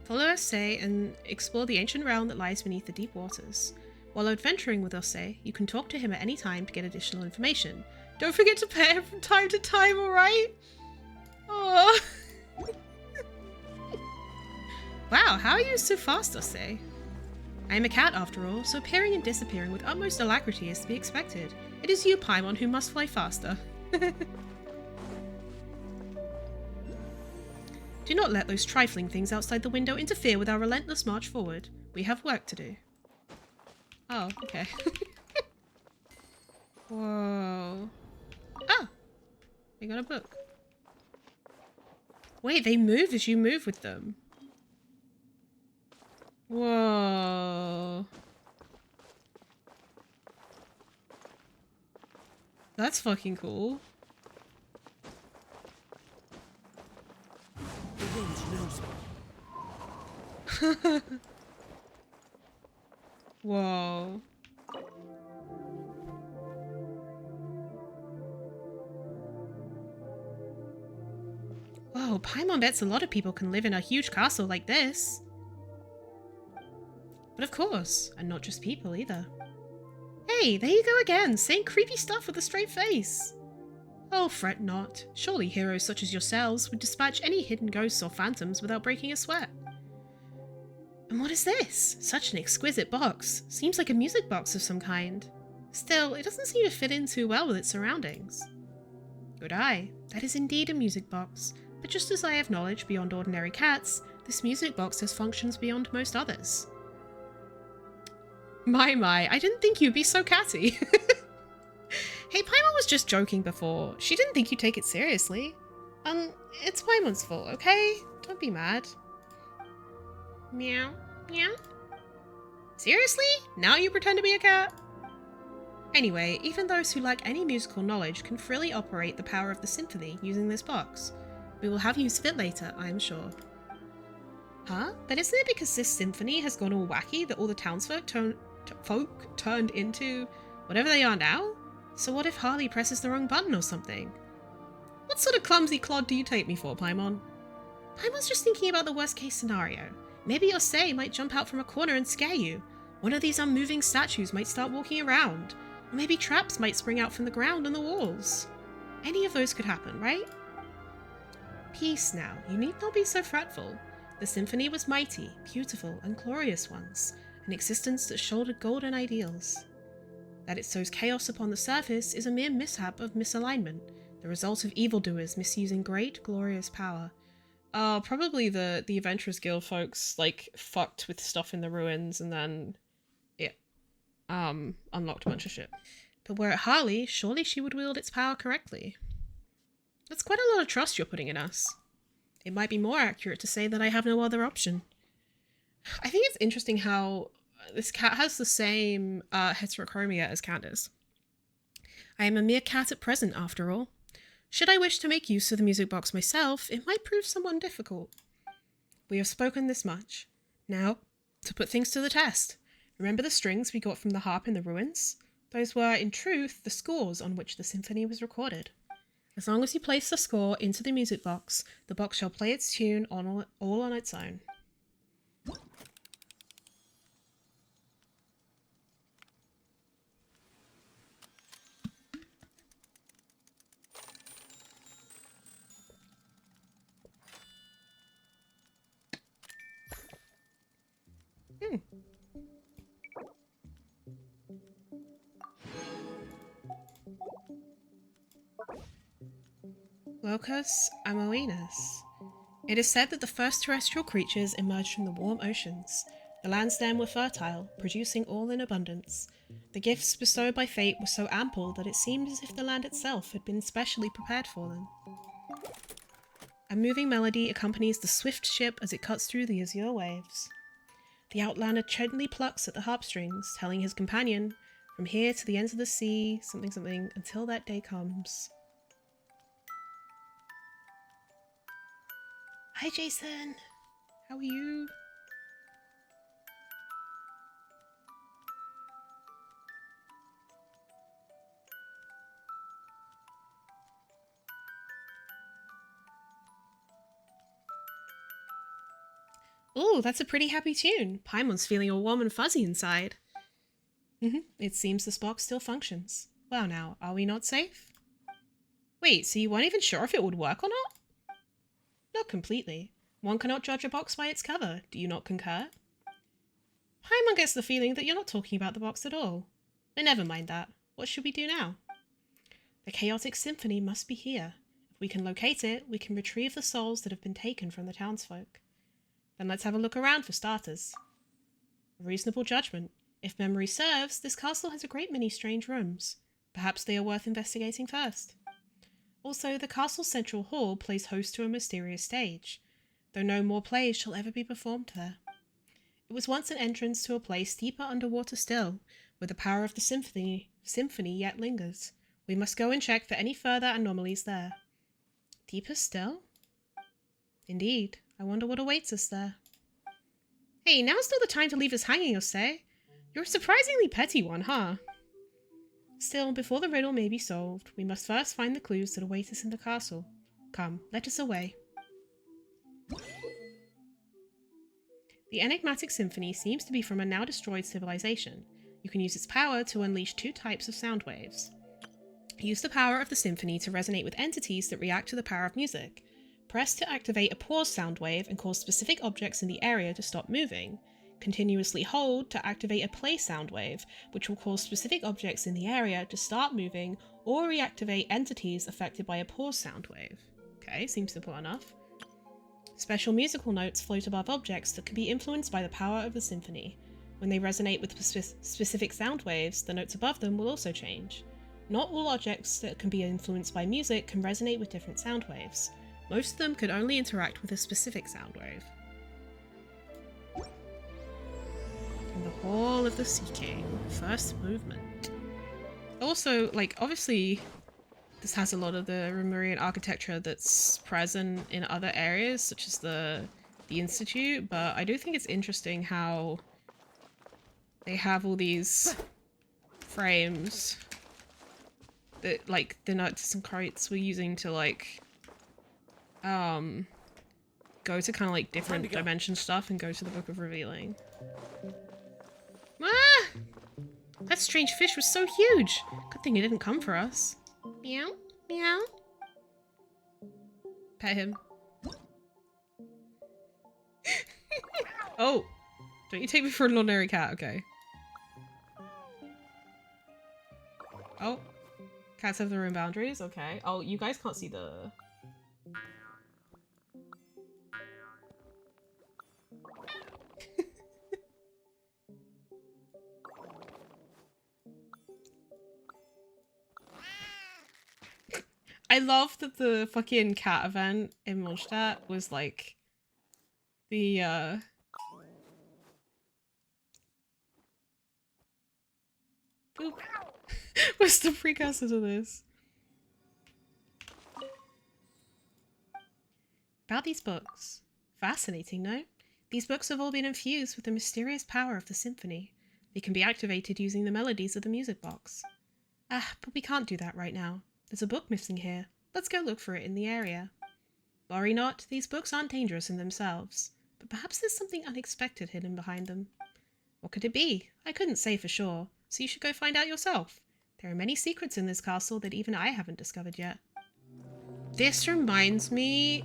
Follow Osse and explore the ancient realm that lies beneath the deep waters. While adventuring with Osse, you can talk to him at any time to get additional information. Don't forget to pet him from time to time, alright? Oh. Wow, how are you so fast, Osse? I am a cat after all, so appearing and disappearing with utmost alacrity is to be expected. It is you, Paimon, who must fly faster. Do not let those trifling things outside the window interfere with our relentless march forward. We have work to do. Oh, okay. Whoa. Ah! I got a book. Wait, they move as you move with them. Whoa. That's fucking cool. The wind knows me. Whoa. Whoa, Paimon bets a lot of people can live in a huge castle like this. But of course, and not just people either. Hey, there you go again, saying creepy stuff with a straight face. Oh, fret not. Surely heroes such as yourselves would dispatch any hidden ghosts or phantoms without breaking a sweat. And what is this? Such an exquisite box. Seems like a music box of some kind. Still, it doesn't seem to fit in too well with its surroundings. Good eye. That is indeed a music box. But just as I have knowledge beyond ordinary cats, this music box has functions beyond most others. My, I didn't think you'd be so catty. Hey, Paimon was just joking before. She didn't think you'd take it seriously. It's Paimon's fault, okay? Don't be mad. Meow, meow. Seriously? Now you pretend to be a cat? Anyway, even those who lack any musical knowledge can freely operate the power of the symphony using this box. We will have use of it later, I am sure. Huh? But isn't it because this symphony has gone all wacky that all the townsfolk turned into whatever they are now? So what if Harley presses the wrong button or something? What sort of clumsy clod do you take me for, Paimon? Paimon's just thinking about the worst case scenario. Maybe your Say might jump out from a corner and scare you. One of these unmoving statues might start walking around. Or maybe traps might spring out from the ground and the walls. Any of those could happen, right? Peace now, you need not be so fretful. The symphony was mighty, beautiful, and glorious once, an existence that shouldered golden ideals. That it sows chaos upon the surface is a mere mishap of misalignment, the result of evildoers misusing great, glorious power. Probably the Adventurers Guild folks, like, fucked with stuff in the ruins and then it, unlocked a bunch of shit. But were it Harley, surely she would wield its power correctly. That's quite a lot of trust you're putting in us. It might be more accurate to say that I have no other option. I think it's interesting how this cat has the same heterochromia as Candace. I am a mere cat at present, after all. Should I wish to make use of the music box myself, it might prove somewhat difficult. We have spoken this much. Now, to put things to the test. Remember the strings we got from the harp in the ruins? Those were, in truth, the scores on which the symphony was recorded. As long as you place the score into the music box, the box shall play its tune all on its own. Locus Amoenus. It is said that the first terrestrial creatures emerged from the warm oceans. The lands then were fertile, producing all in abundance. The gifts bestowed by fate were so ample that it seemed as if the land itself had been specially prepared for them. A moving melody accompanies the swift ship as it cuts through the azure waves. The outlander gently plucks at the harp strings, telling his companion, "From here to the ends of the sea, something something, until that day comes." Hi, Jason. How are you? Oh, that's a pretty happy tune. Paimon's feeling all warm and fuzzy inside. It seems this box still functions. Well now, are we not safe? Wait, so you weren't even sure if it would work or not? Not completely. One cannot judge a box by its cover. Do you not concur? Paimon gets the feeling that you're not talking about the box at all. But never mind that. What should we do now? The chaotic symphony must be here. If we can locate it, we can retrieve the souls that have been taken from the townsfolk. Then let's have a look around for starters. A reasonable judgment. If memory serves, this castle has a great many strange rooms. Perhaps they are worth investigating first. Also, the castle's central hall plays host to a mysterious stage, though no more plays shall ever be performed there. It was once an entrance to a place deeper underwater still, where the power of the symphony yet lingers. We must go and check for any further anomalies there. Deeper still? Indeed. I wonder what awaits us there. Hey, now's not the time to leave us hanging, Osei. You're a surprisingly petty one, huh? Still, before the riddle may be solved, we must first find the clues that await us in the castle. Come, let us away. The enigmatic symphony seems to be from a now destroyed civilization. You can use its power to unleash two types of sound waves. Use the power of the symphony to resonate with entities that react to the power of music. Press to activate a pause sound wave and cause specific objects in the area to stop moving. Continuously hold to activate a play sound wave, which will cause specific objects in the area to start moving or reactivate entities affected by a pause sound wave. Okay, seems simple enough. Special musical notes float above objects that can be influenced by the power of the symphony. When they resonate with specific sound waves, the notes above them will also change. Not all objects that can be influenced by music can resonate with different sound waves. Most of them could only interact with a specific sound wave. In the Hall of the Sea King, first movement. Also, like, obviously, this has a lot of the Remurian architecture that's present in other areas, such as the Institute, but I do think it's interesting how they have all these frames that, like, the Nurtus and Krites were using to, like, go to kind of, like, different dimension stuff and go to the Book of Revealing. Ah! That strange fish was so huge! Good thing it didn't come for us. Meow, meow. Pet him. Oh! Don't you take me for an ordinary cat, okay. Oh. Cats have their own boundaries, okay. Oh, you guys can't see the... I love that the fucking cat event in Mondstadt was like the boop was the precursor to this. About these books. Fascinating, no? These books have all been infused with the mysterious power of the symphony. They can be activated using the melodies of the music box. Ah, but we can't do that right now. There's a book missing here. Let's go look for it in the area. Worry not, these books aren't dangerous in themselves, but perhaps there's something unexpected hidden behind them. What could it be? I couldn't say for sure, so you should go find out yourself. There are many secrets in this castle that even I haven't discovered yet. This reminds me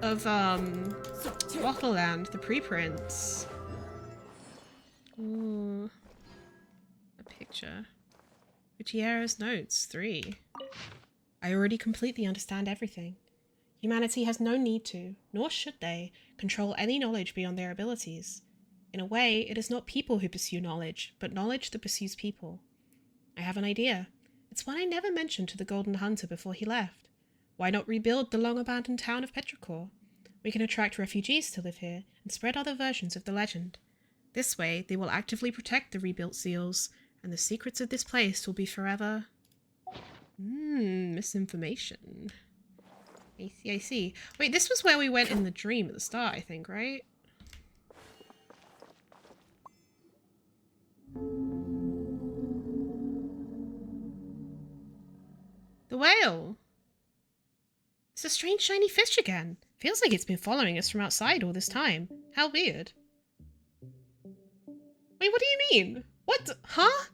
of, Waffleland, the preprints. Ooh. A picture. Gutierrez notes, 3. I already completely understand everything. Humanity has no need to, nor should they, control any knowledge beyond their abilities. In a way, it is not people who pursue knowledge, but knowledge that pursues people. I have an idea. It's one I never mentioned to the Golden Hunter before he left. Why not rebuild the long-abandoned town of Petrichor? We can attract refugees to live here and spread other versions of the legend. This way, they will actively protect the rebuilt seals, and the secrets of this place will be forever... misinformation. I see. Wait, this was where we went in the dream at the start, I think, right? The whale! It's a strange shiny fish again. Feels like it's been following us from outside all this time. How weird. Wait, what do you mean? What? Huh?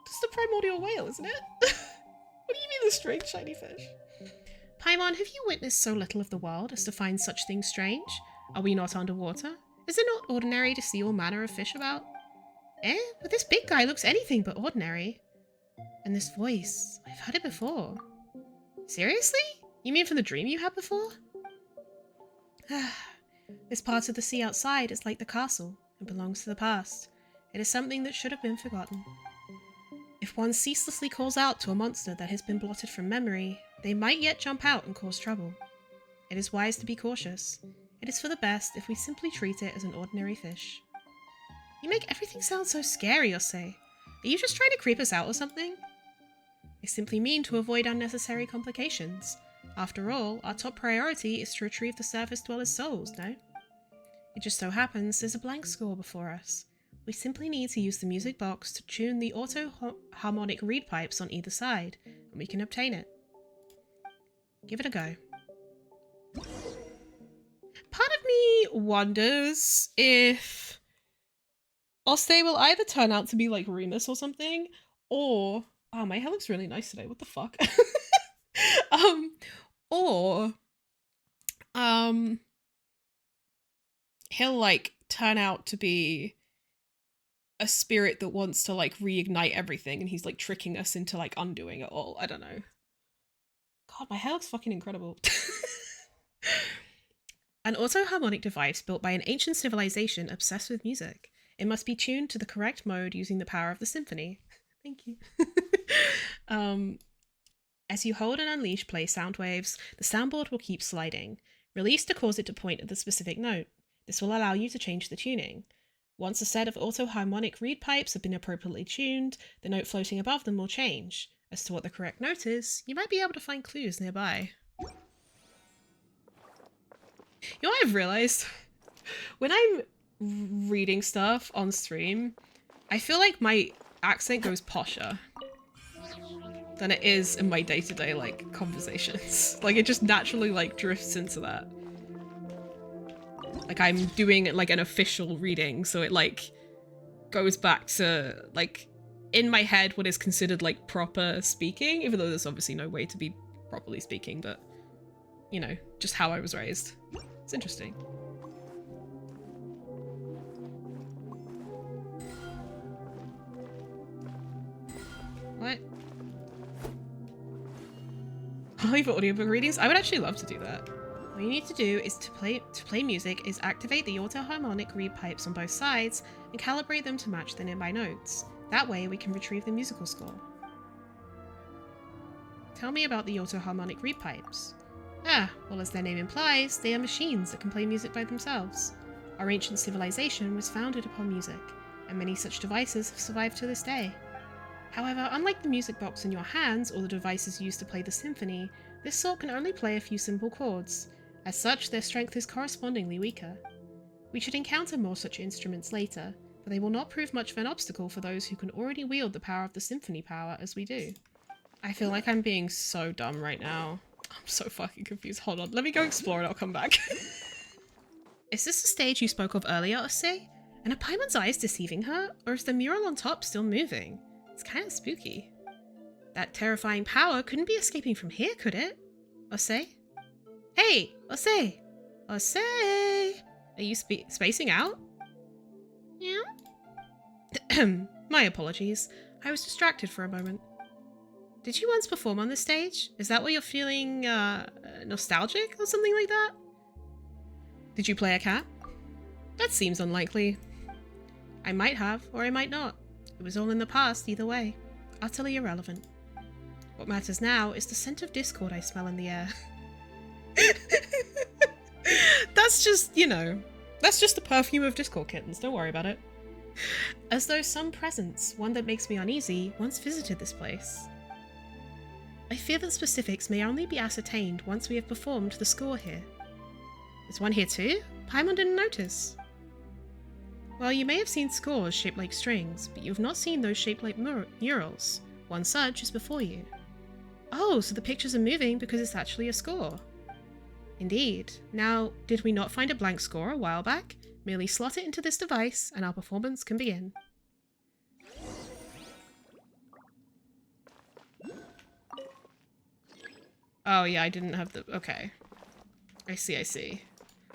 It's the primordial whale, isn't it? What do you mean the strange shiny fish? Paimon, have you witnessed so little of the world as to find such things strange? Are we not underwater? Is it not ordinary to see all manner of fish about? But this big guy looks anything but ordinary. And this voice, I've heard it before. Seriously? You mean from the dream you had before? This part of the sea outside is like the castle. It belongs to the past. It is something that should have been forgotten. If one ceaselessly calls out to a monster that has been blotted from memory, they might yet jump out and cause trouble. It is wise to be cautious. It is for the best if we simply treat it as an ordinary fish. You make everything sound so scary, Osei. Are you just trying to creep us out or something? I simply mean to avoid unnecessary complications. After all, our top priority is to retrieve the surface dwellers' souls, no? It just so happens there's a blank score before us. We simply need to use the music box to tune the auto-harmonic reed pipes on either side, and we can obtain it. Give it a go. Part of me wonders if Oste will either turn out to be like Remus or something, or... Oh, my hair looks really nice today, what the fuck? Or... he'll like turn out to be a spirit that wants to like reignite everything, and he's like tricking us into like undoing it all. I don't know. God, my hair looks fucking incredible. An auto-harmonic device built by an ancient civilization obsessed with music. It must be tuned to the correct mode using the power of the symphony. Thank you. As you hold and unleash play sound waves, the soundboard will keep sliding. Release to cause it to point at the specific note. This will allow you to change the tuning. Once a set of auto-harmonic reed pipes have been appropriately tuned, the note floating above them will change. As to what the correct note is, you might be able to find clues nearby. You know what I've realised? When I'm reading stuff on stream, I feel like my accent goes posher than it is in my day-to-day, like, conversations. Like, it just naturally, like, drifts into that. Like, I'm doing, like, an official reading, so it, like, goes back to, like, in my head what is considered, like, proper speaking, even though there's obviously no way to be properly speaking, but, you know, just how I was raised. It's interesting. What? Only for audiobook readings? I would actually love to do that. What you need to do is to play music is activate the auto-harmonic reed pipes on both sides and calibrate them to match the nearby notes. That way we can retrieve the musical score. Tell me about the auto-harmonic reed pipes. Ah, well, as their name implies, they are machines that can play music by themselves. Our ancient civilization was founded upon music, and many such devices have survived to this day. However, unlike the music box in your hands or the devices used to play the symphony, this sort can only play a few simple chords. As such, their strength is correspondingly weaker. We should encounter more such instruments later, but they will not prove much of an obstacle for those who can already wield the power of the symphony power as we do. I feel like I'm being so dumb right now. I'm so fucking confused. Hold on, let me go explore and I'll come back. Is this the stage you spoke of earlier, Ose? And are Paimon's eyes deceiving her? Or is the mural on top still moving? It's kind of spooky. That terrifying power couldn't be escaping from here, could it? Ose? Hey! Ose! Ose! Are you spacing out? Yeah? My apologies. I was distracted for a moment. Did you once perform on this stage? Is that why you're feeling, nostalgic or something like that? Did you play a cat? That seems unlikely. I might have, or I might not. It was all in the past, either way. Utterly irrelevant. What matters now is the scent of discord I smell in the air. That's just, you know, that's just the perfume of discord kittens, don't worry about it. As though some presence, one that makes me uneasy, once visited this place. I fear that specifics may only be ascertained once we have performed the score here. Is one here too? Paimon didn't notice. Well, you may have seen scores shaped like strings, but you have not seen those shaped like murals. One such is before you. Oh, so the pictures are moving because it's actually a score. Indeed. Now, did we not find a blank score a while back? Merely slot it into this device and our performance can begin. Oh yeah, I didn't have the... okay. I see.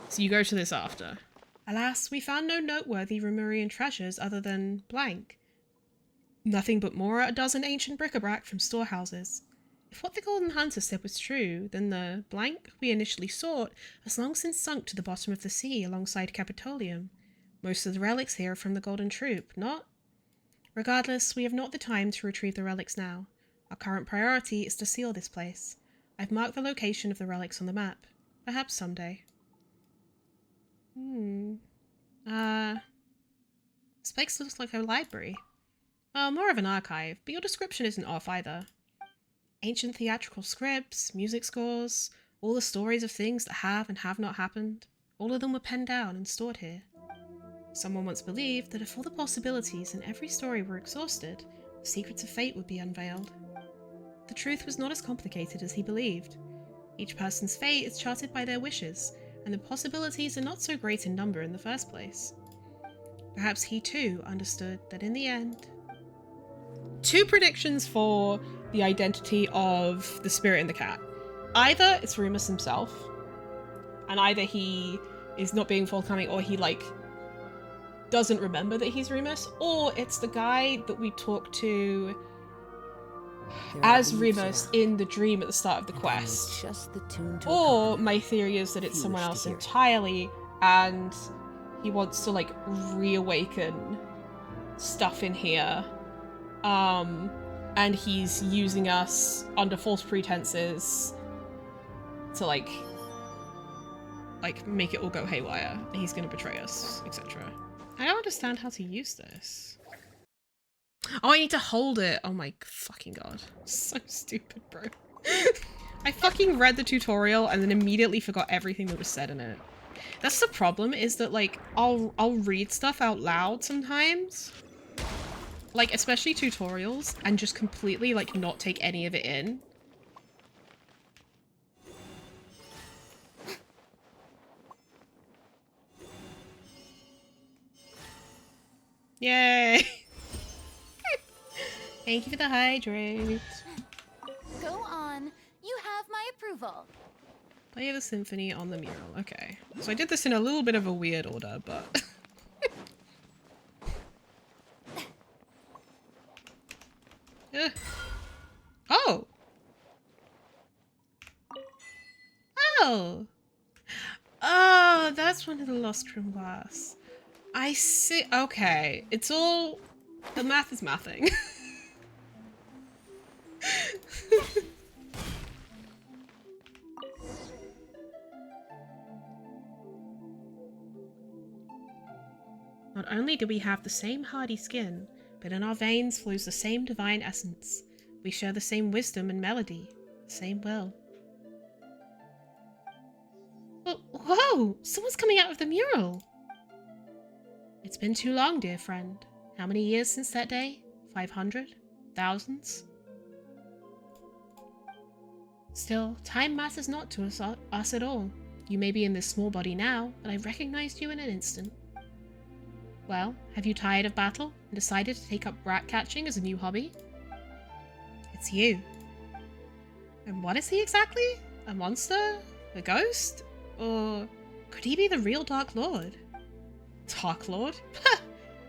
So you go to this after. Alas, we found no noteworthy Remurian treasures other than blank. Nothing but more a dozen ancient bric-a-brac from storehouses. If what the Golden Hunter said was true, then the blank we initially sought has long since sunk to the bottom of the sea alongside Capitolium. Most of the relics here are from the Golden Troop, not? Regardless, we have not the time to retrieve the relics now. Our current priority is to seal this place. I've marked the location of the relics on the map. Perhaps someday. This place looks like a library. Well, more of an archive, but your description isn't off either. Ancient theatrical scripts, music scores, all the stories of things that have and have not happened. All of them were penned down and stored here. Someone once believed that if all the possibilities in every story were exhausted, the secrets of fate would be unveiled. The truth was not as complicated as he believed. Each person's fate is charted by their wishes, and the possibilities are not so great in number in the first place. Perhaps he too understood that in the end... 2 predictions for the identity of the spirit in the cat. Either it's Remus himself, and either he is not being forthcoming, or he, like, doesn't remember that he's Remus, or it's the guy that we talked to as Remus in the dream at the start of the quest. Or my theory is that it's someone else entirely, and he wants to, like, reawaken stuff in here. And he's using us under false pretenses to, like, like, make it all go haywire. He's gonna betray us, etc. I don't understand how to use this. Oh, I need to hold it. Oh my fucking god. So stupid, bro. I fucking read the tutorial and then immediately forgot everything that was said in it. That's the problem, is that, like, I'll read stuff out loud sometimes. Like, especially tutorials, and just completely, like, not take any of it in. Yay! Thank you for the hydrate. Go on. You have my approval. Play the symphony on the mural. Okay. So I did this in a little bit of a weird order, but... Ugh. Oh! Oh! Oh, that's one of the Lost Room glass. I see. Okay. It's all... The math is mathing. Not only do we have the same hardy skin, but in our veins flows the same divine essence. We share the same wisdom and melody, the same will. Whoa! Someone's coming out of the mural! It's been too long, dear friend. How many years since that day? 500? Thousands? Still, time matters not to us at all. You may be in this small body now, but I recognized you in an instant. Well, have you tired of battle and decided to take up rat catching as a new hobby? It's you. And what is he exactly? A monster? A ghost? Or could he be the real Dark Lord? Dark Lord?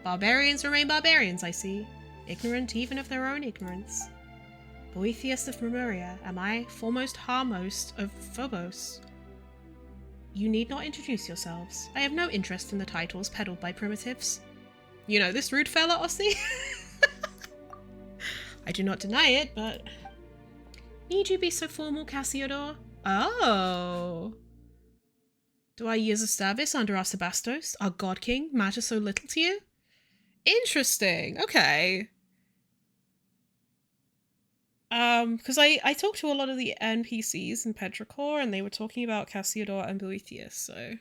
Barbarians remain barbarians, I see. Ignorant even of their own ignorance. Boethius of Remuria, am I? Foremost Harmost of Phobos. You need not introduce yourselves. I have no interest in the titles peddled by primitives. You know this rude fella, Ossie? I do not deny it, but... Need you be so formal, Cassiodor? Oh! Do our years of service under our Sebastos, our God King, matter so little to you? Interesting, okay. Because I talked to a lot of the NPCs in Petrichor, and they were talking about Cassiodor and Boethius, so...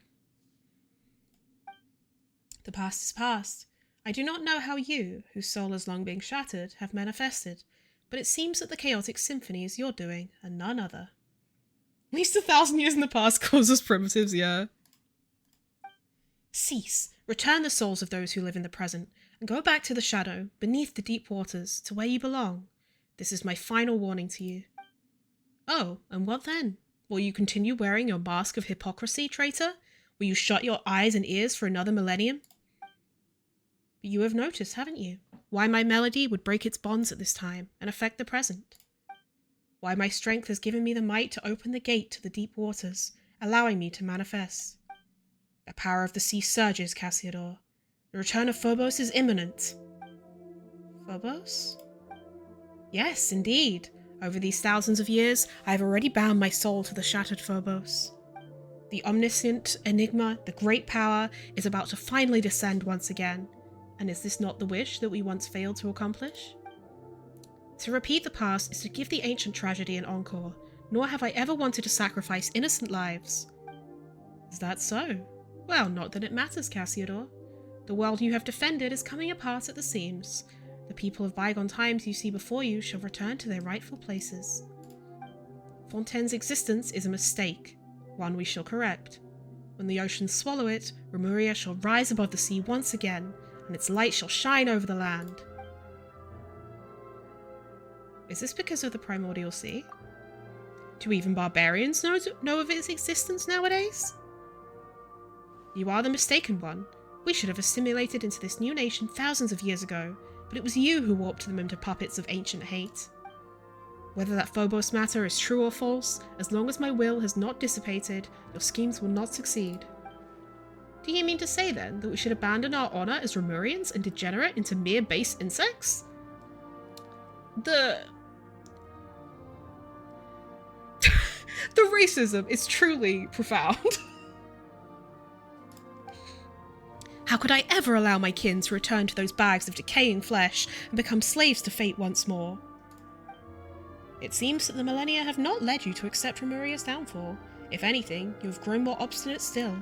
The past is past. I do not know how you, whose soul has long been shattered, have manifested, but it seems that the chaotic symphony is your doing, and none other. At least 1,000 years in the past calls us primitives, yeah. Cease. Return the souls of those who live in the present, and go back to the shadow, beneath the deep waters, to where you belong. This is my final warning to you. Oh, and what then? Will you continue wearing your mask of hypocrisy, traitor? Will you shut your eyes and ears for another millennium? But you have noticed, haven't you, why my melody would break its bonds at this time and affect the present? Why my strength has given me the might to open the gate to the deep waters, allowing me to manifest. The power of the sea surges, Cassiodor. The return of Phobos is imminent. Phobos? Yes, indeed. Over these thousands of years, I have already bound my soul to the shattered Phobos. The omniscient enigma, the great power, is about to finally descend once again. And is this not the wish that we once failed to accomplish? To repeat the past is to give the ancient tragedy an encore, nor have I ever wanted to sacrifice innocent lives. Is that so? Well, not that it matters, Cassiodor. The world you have defended is coming apart at the seams. The people of bygone times you see before you shall return to their rightful places. Fontaine's existence is a mistake, one we shall correct. When the oceans swallow it, Remuria shall rise above the sea once again, and its light shall shine over the land. Is this because of the primordial sea? Do even barbarians know of its existence nowadays? You are the mistaken one. We should have assimilated into this new nation thousands of years ago, but it was you who warped them into puppets of ancient hate. Whether that Phobos matter is true or false, as long as my will has not dissipated, your schemes will not succeed. Do you mean to say, then, that we should abandon our honour as Remurians and degenerate into mere base insects? The racism is truly profound. How could I ever allow my kin to return to those bags of decaying flesh and become slaves to fate once more? It seems that the millennia have not led you to accept Remuria's downfall. If anything, you have grown more obstinate still.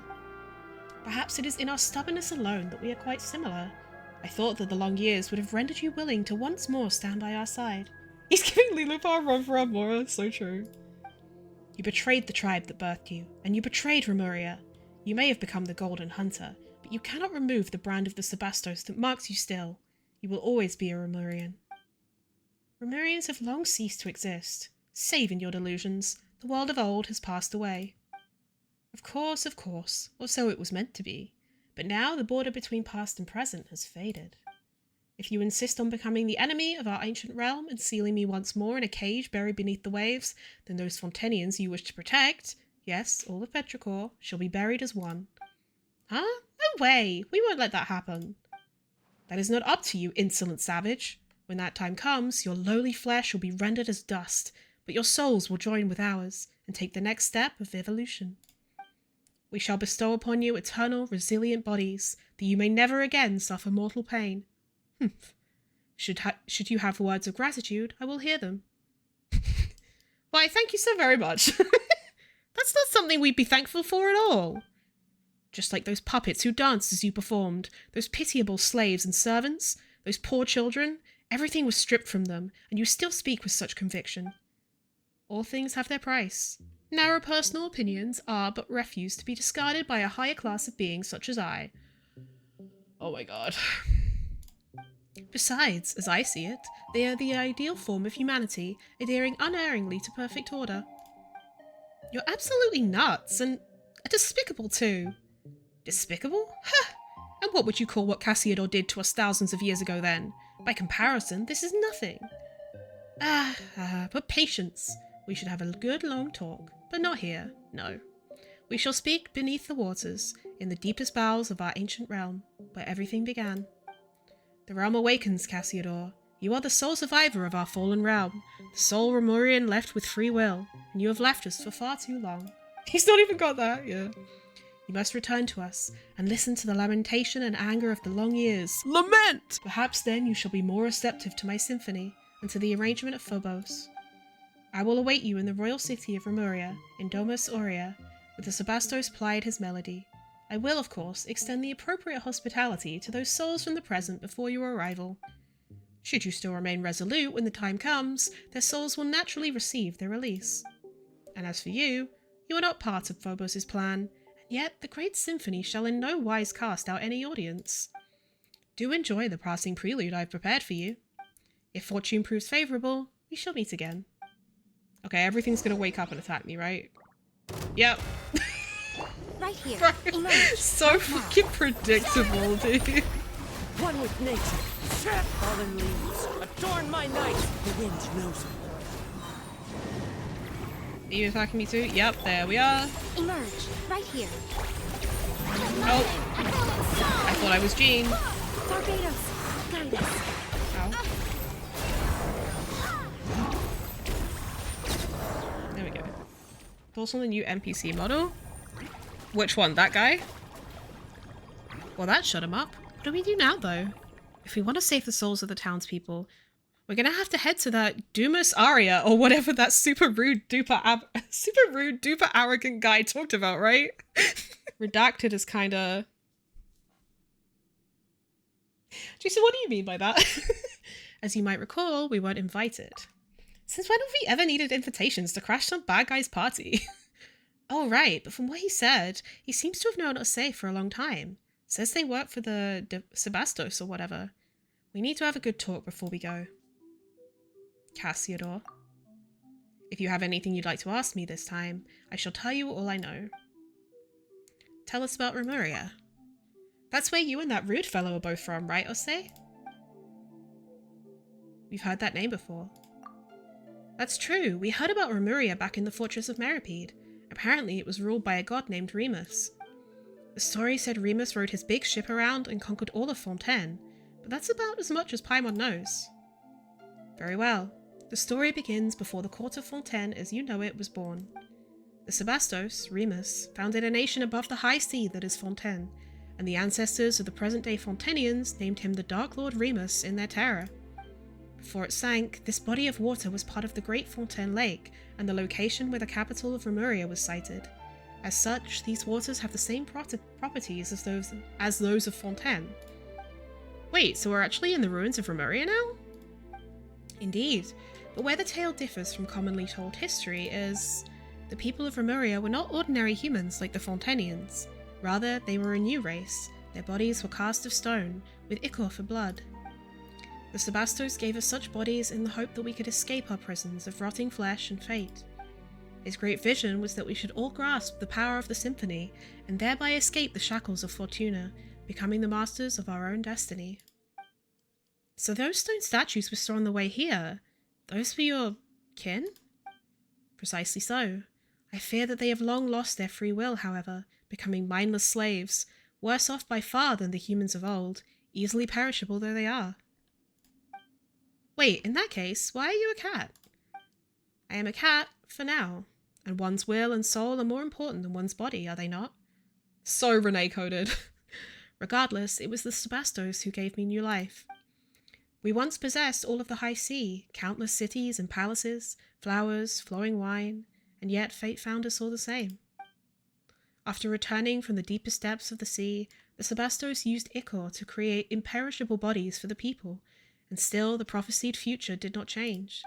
Perhaps it is in our stubbornness alone that we are quite similar. I thought that the long years would have rendered you willing to once more stand by our side. He's giving Lilipar a run for our Mora, so true. You betrayed the tribe that birthed you, and you betrayed Remuria. You may have become the Golden Hunter, but you cannot remove the brand of the Sebastos that marks you still. You will always be a Remurian. Remurians have long ceased to exist. Save in your delusions. The world of old has passed away. Of course, or so it was meant to be. But now the border between past and present has faded. If you insist on becoming the enemy of our ancient realm and sealing me once more in a cage buried beneath the waves, then those Fontenians you wish to protect, yes, all of Petrichor, shall be buried as one. Huh? No way! We won't let that happen. That is not up to you, insolent savage. When that time comes, your lowly flesh will be rendered as dust, but your souls will join with ours and take the next step of evolution. We shall bestow upon you eternal, resilient bodies, that you may never again suffer mortal pain. Should you have words of gratitude, I will hear them. Why, thank you so very much. That's not something we'd be thankful for at all. Just like those puppets who danced as you performed, those pitiable slaves and servants, those poor children, everything was stripped from them, and you still speak with such conviction. All things have their price. Narrow personal opinions are but refuse to be discarded by a higher class of beings such as I. Oh my god. Besides, as I see it, they are the ideal form of humanity, adhering unerringly to perfect order. You're absolutely nuts, and despicable too. Despicable? Ha! And what would you call what Cassiodor did to us thousands of years ago then? By comparison, this is nothing. But patience. We should have a good long talk, but not here, no. We shall speak beneath the waters, in the deepest bowels of our ancient realm, where everything began. The realm awakens, Cassiodor. You are the sole survivor of our fallen realm, the sole Remurian left with free will, and you have left us for far too long. He's not even got that, yeah. You must return to us, and listen to the lamentation and anger of the long years. Lament! Perhaps then you shall be more receptive to my symphony, and to the arrangement of Phobos. I will await you in the royal city of Remuria, in Domus Aurea, with the Sebastos plied his melody. I will, of course, extend the appropriate hospitality to those souls from the present before your arrival. Should you still remain resolute when the time comes, their souls will naturally receive their release. And as for you, you are not part of Phobos' plan, and yet the great symphony shall in no wise cast out any audience. Do enjoy the passing prelude I have prepared for you. If fortune proves favourable, we shall meet again. Okay, everything's gonna wake up and attack me, right? Yep. Right here. Right. So fucking predictable, dude. One with nature, set fallen leaves, adorn my night, the wind knows it. Are you attacking me too? Yep, there we are. Emerge. Right here. Oh. I thought I was Jean. Barbados. Guide us. Ow. There we go. Also the new NPC model. Which one? That guy? Well, that shut him up. What do we do now, though? If we want to save the souls of the townspeople, we're gonna have to head to that Domus Aria, or whatever that super rude, duper arrogant guy talked about, right? Redacted is kinda... Jason, what do you mean by that? As you might recall, we weren't invited. Since when have we ever needed invitations to crash some bad guy's party? Oh, right, but from what he said, he seems to have known us safe for a long time. Says they work for the Sebastos or whatever. We need to have a good talk before we go. Cassiodor. If you have anything you'd like to ask me this time, I shall tell you all I know. Tell us about Remuria. That's where you and that rude fellow are both from, right, Osei? We've heard that name before. That's true, we heard about Remuria back in the Fortress of Meripede. Apparently it was ruled by a god named Remus. The story said Remus rode his big ship around and conquered all of Fontaine, but that's about as much as Paimon knows. Very well. The story begins before the court of Fontaine as you know it was born. The Sebastos, Remus, founded a nation above the high sea that is Fontaine, and the ancestors of the present-day Fontanians named him the Dark Lord Remus in their terror. Before it sank, this body of water was part of the Great Fontaine Lake and the location where the capital of Remuria was sited. As such, these waters have the same properties as those of Fontaine. Wait, so we're actually in the ruins of Remuria now? Indeed, but where the tale differs from commonly told history is the people of Remuria were not ordinary humans like the Fontanians. Rather, they were a new race. Their bodies were cast of stone, with ichor for blood. The Sebastos gave us such bodies in the hope that we could escape our prisons of rotting flesh and fate. His great vision was that we should all grasp the power of the symphony and thereby escape the shackles of Fortuna, becoming the masters of our own destiny. So those stone statues we saw on the way here, those were your kin? Precisely so. I fear that they have long lost their free will, however, becoming mindless slaves, worse off by far than the humans of old, easily perishable though they are. Wait, in that case, why are you a cat? I am a cat, for now. And one's will and soul are more important than one's body, are they not? So Renee-coded. Regardless, it was the Sebastos who gave me new life. We once possessed all of the high sea, countless cities and palaces, flowers, flowing wine, and yet fate found us all the same. After returning from the deepest depths of the sea, the Sebastos used ichor to create imperishable bodies for the people, and still the prophesied future did not change.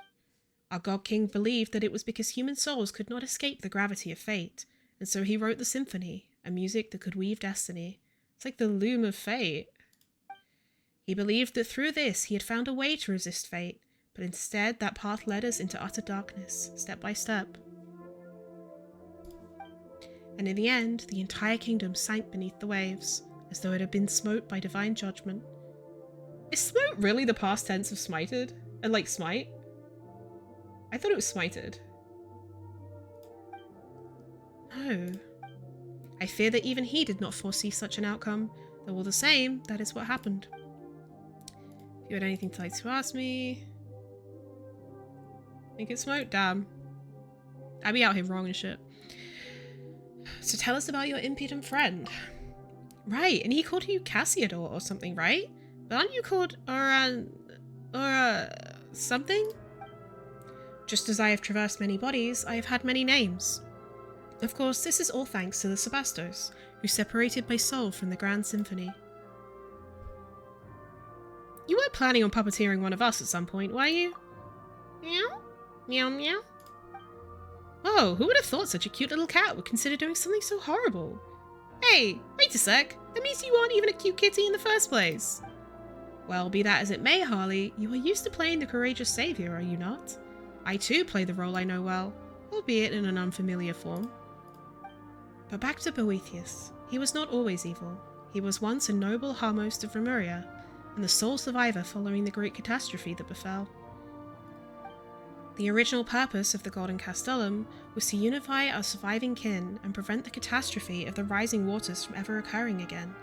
Our god king believed that it was because human souls could not escape the gravity of fate, and so he wrote the symphony, a music that could weave destiny. It's like the loom of fate. He believed that through this he had found a way to resist fate, but instead that path led us into utter darkness, step by step. And in the end, the entire kingdom sank beneath the waves, as though it had been smote by divine judgment. Is smote really the past tense of smited? And like smite? I thought it was smited. No. I fear that even he did not foresee such an outcome, though all the same, that is what happened. If you had anything to like to ask me... Think it's smote? Damn. I'd be out here wrong and shit. So tell us about your impudent friend. Right, and he called you Cassiodor or something, right? But aren't you called something? Just as I have traversed many bodies, I have had many names. Of course, this is all thanks to the Sebastos, who separated my soul from the Grand Symphony. You weren't planning on puppeteering one of us at some point, were you? Meow? Meow meow? Oh, who would have thought such a cute little cat would consider doing something so horrible? Hey, wait a sec. That means you aren't even a cute kitty in the first place. Well, be that as it may, Harley, you are used to playing the courageous savior, are you not? I too play the role I know well, albeit in an unfamiliar form. But back to Boethius. He was not always evil. He was once a noble Harmost of Remuria, and the sole survivor following the great catastrophe that befell. The original purpose of the Golden Castellum was to unify our surviving kin and prevent the catastrophe of the rising waters from ever occurring again,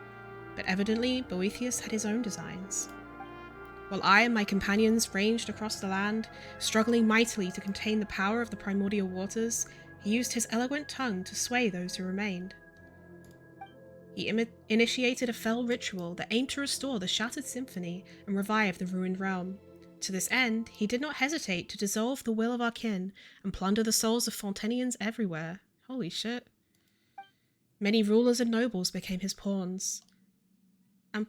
but evidently Boethius had his own designs. While I and my companions ranged across the land, struggling mightily to contain the power of the primordial waters, he used his eloquent tongue to sway those who remained. He initiated a fell ritual that aimed to restore the shattered symphony and revive the ruined realm. To this end, he did not hesitate to dissolve the will of our kin and plunder the souls of Fontanians everywhere. Holy shit. Many rulers and nobles became his pawns. And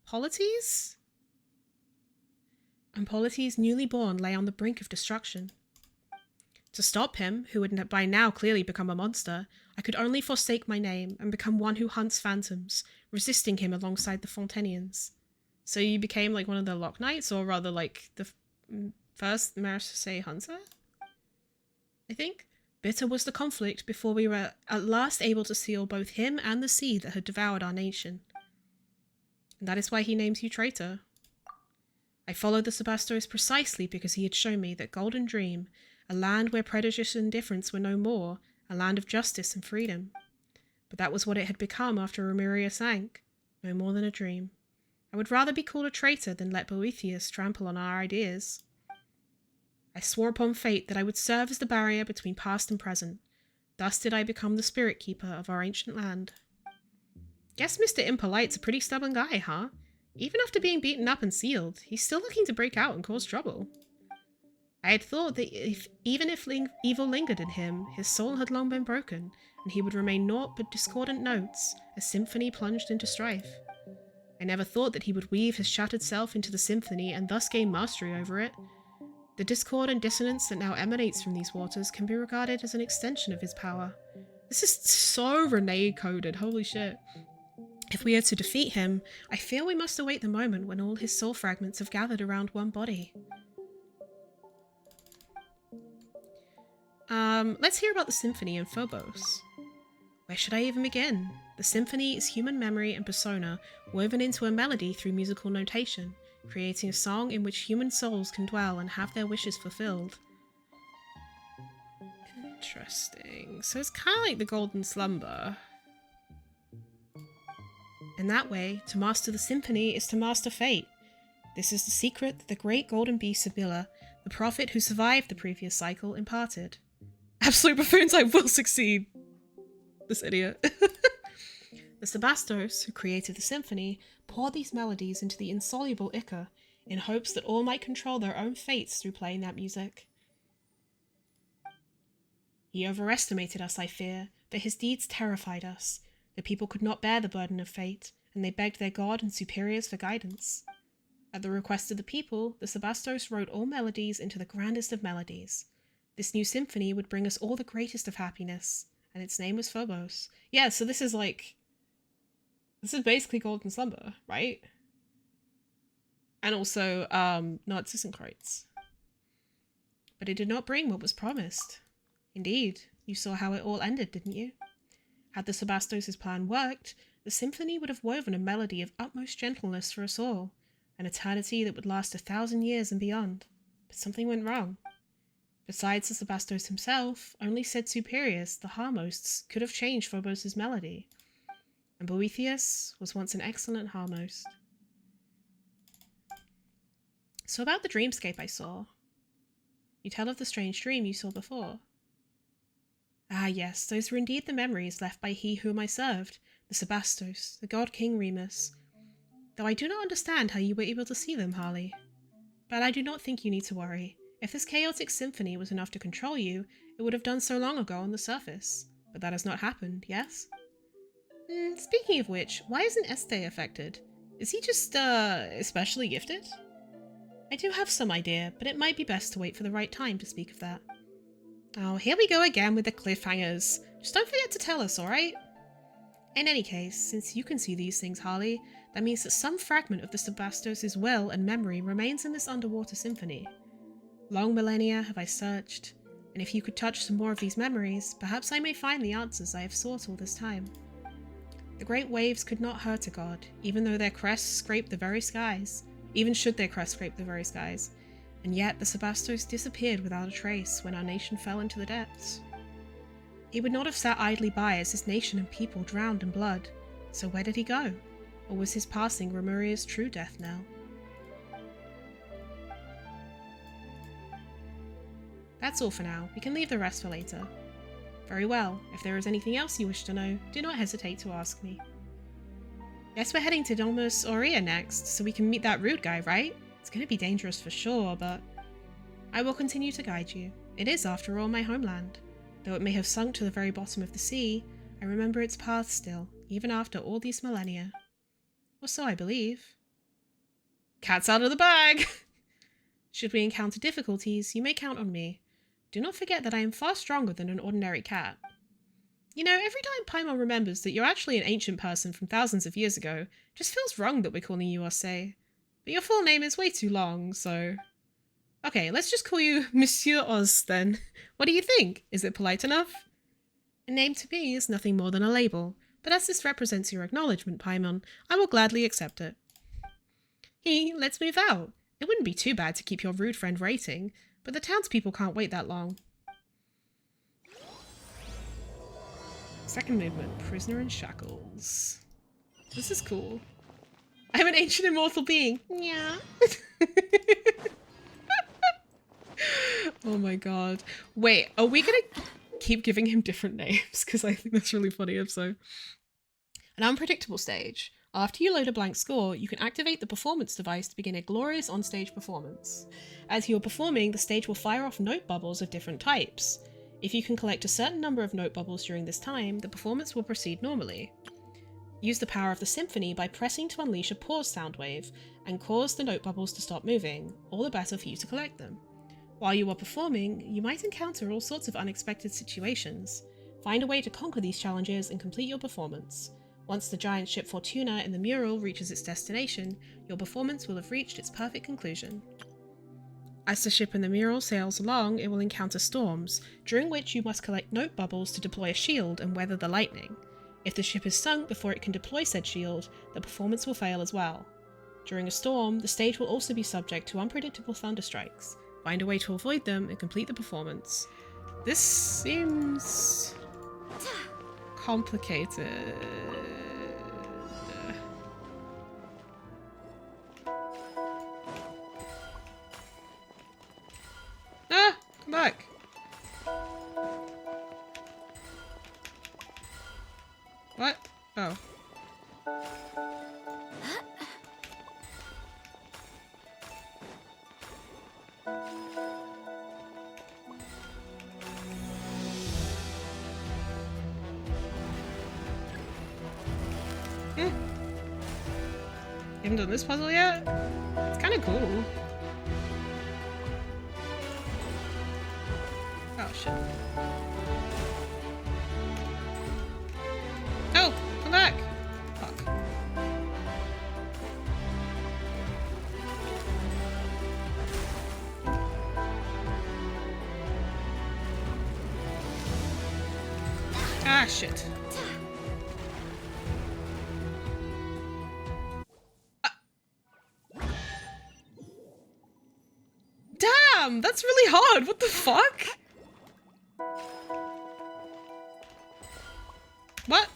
Polites? And Polites' newly born lay on the brink of destruction. To stop him, who had by now clearly become a monster, I could only forsake my name and become one who hunts phantoms, resisting him alongside the Fontanians. So you became like one of the Lock Knights, or rather like the first Marseille Hunter? I think. Bitter was the conflict before we were at last able to seal both him and the sea that had devoured our nation. And that is why he names you traitor. I followed the Sebastos precisely because he had shown me that Golden Dream, a land where prejudice and indifference were no more, a land of justice and freedom. But that was what it had become after Remuria sank, no more than a dream. I would rather be called a traitor than let Boethius trample on our ideas. I swore upon fate that I would serve as the barrier between past and present. Thus did I become the spirit keeper of our ancient land. Guess Mr. Impolite's a pretty stubborn guy, huh? Even after being beaten up and sealed, he's still looking to break out and cause trouble. I had thought that even if evil lingered in him, his soul had long been broken, and he would remain naught but discordant notes, a symphony plunged into strife. I never thought that he would weave his shattered self into the symphony and thus gain mastery over it. The discord and dissonance that now emanates from these waters can be regarded as an extension of his power. This is so Renee-coded, holy shit. If we are to defeat him, I fear we must await the moment when all his soul fragments have gathered around one body. Let's hear about the symphony and Phobos. Where should I even begin? The symphony is human memory and persona woven into a melody through musical notation, creating a song in which human souls can dwell and have their wishes fulfilled. Interesting. So it's kind of like the Golden Slumber. In that way, to master the symphony is to master fate. This is the secret that the great golden beast Sibylla, the prophet who survived the previous cycle, imparted. Absolute buffoons, I will succeed! This idiot. The Sebastos, who created the symphony, poured these melodies into the insoluble ichor in hopes that all might control their own fates through playing that music. He overestimated us, I fear, but his deeds terrified us. The people could not bear the burden of fate, and they begged their god and superiors for guidance. At the request of the people, the Sebastos wrote all melodies into the grandest of melodies. This new symphony would bring us all the greatest of happiness, and its name was Phobos. Yeah, so this is basically Golden Slumber, right? And also, Narcissenkreuz. But it did not bring what was promised. Indeed, you saw how it all ended, didn't you? Had the Sebastos' plan worked, the symphony would have woven a melody of utmost gentleness for us all, an eternity that would last 1,000 years and beyond. But something went wrong. Besides the Sebastos himself, only said superiors, the Harmosts, could have changed Phobos' melody. And Boethius was once an excellent Harmost. So about the dreamscape I saw. You tell of the strange dream you saw before. Ah yes, those were indeed the memories left by he whom I served, the Sebastos, the god King Remus. Though I do not understand how you were able to see them, Harley. But I do not think you need to worry. If this chaotic symphony was enough to control you, it would have done so long ago on the surface. But that has not happened, yes? Speaking of which, why isn't Este affected? Is he just, especially gifted? I do have some idea, but it might be best to wait for the right time to speak of that. Oh, here we go again with the cliffhangers. Just don't forget to tell us, alright? In any case, since you can see these things, Harley, that means that some fragment of the Sebastos' will and memory remains in this underwater symphony. Long millennia have I searched, and if you could touch some more of these memories, perhaps I may find the answers I have sought all this time. The great waves could not hurt a god, even though their crests scrape the very skies, even should their crests scrape the very skies, and yet the Sebastos disappeared without a trace when our nation fell into the depths. He would not have sat idly by as his nation and people drowned in blood, so where did he go? Or was his passing Remuria's true death knell? That's all for now. We can leave the rest for later. Very well. If there is anything else you wish to know, do not hesitate to ask me. Guess we're heading to Domus Aurea next, so we can meet that rude guy, right? It's going to be dangerous for sure, but I will continue to guide you. It is, after all, my homeland. Though it may have sunk to the very bottom of the sea, I remember its path still, even after all these millennia. Or so I believe. Cat's out of the bag! Should we encounter difficulties, you may count on me. Do not forget that I am far stronger than an ordinary cat. You know, every time Paimon remembers that you're actually an ancient person from thousands of years ago, it just feels wrong that we're calling you Osse. But your full name is way too long, so... Okay, let's just call you Monsieur Oz then. What do you think? Is it polite enough? A name to me is nothing more than a label, but as this represents your acknowledgement, Paimon, I will gladly accept it. Let's move out. It wouldn't be too bad to keep your rude friend waiting, but the townspeople can't wait that long. Second movement, Prisoner in Shackles. This is cool. I'm an ancient immortal being. Yeah. Oh my god. Wait, are we gonna keep giving him different names? Because I think that's really funny if so. An unpredictable stage. After you load a blank score, you can activate the performance device to begin a glorious onstage performance. As you are performing, the stage will fire off note bubbles of different types. If you can collect a certain number of note bubbles during this time, the performance will proceed normally. Use the power of the symphony by pressing to unleash a pause sound wave and cause the note bubbles to stop moving, all the better for you to collect them. While you are performing, you might encounter all sorts of unexpected situations. Find a way to conquer these challenges and complete your performance. Once the giant ship Fortuna in the mural reaches its destination, your performance will have reached its perfect conclusion. As the ship in the mural sails along, it will encounter storms, during which you must collect note bubbles to deploy a shield and weather the lightning. If the ship is sunk before it can deploy said shield, the performance will fail as well. During a storm, the stage will also be subject to unpredictable thunderstrikes. Find a way to avoid them and complete the performance. This seems complicated. Ah! Come back! What? Oh. You haven't done this puzzle yet? It's kind of cool. Oh shit. Oh! Come back! Fuck. Ah shit. Damn! That's really hard! What the fuck? What?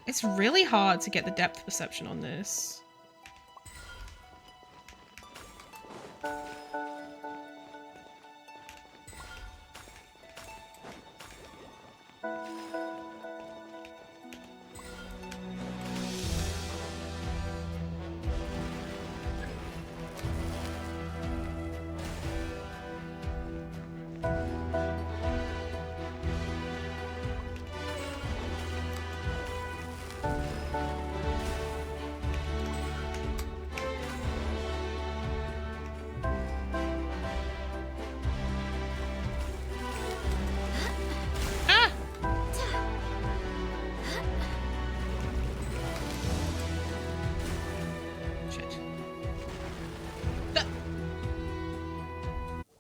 It's really hard to get the depth perception on this.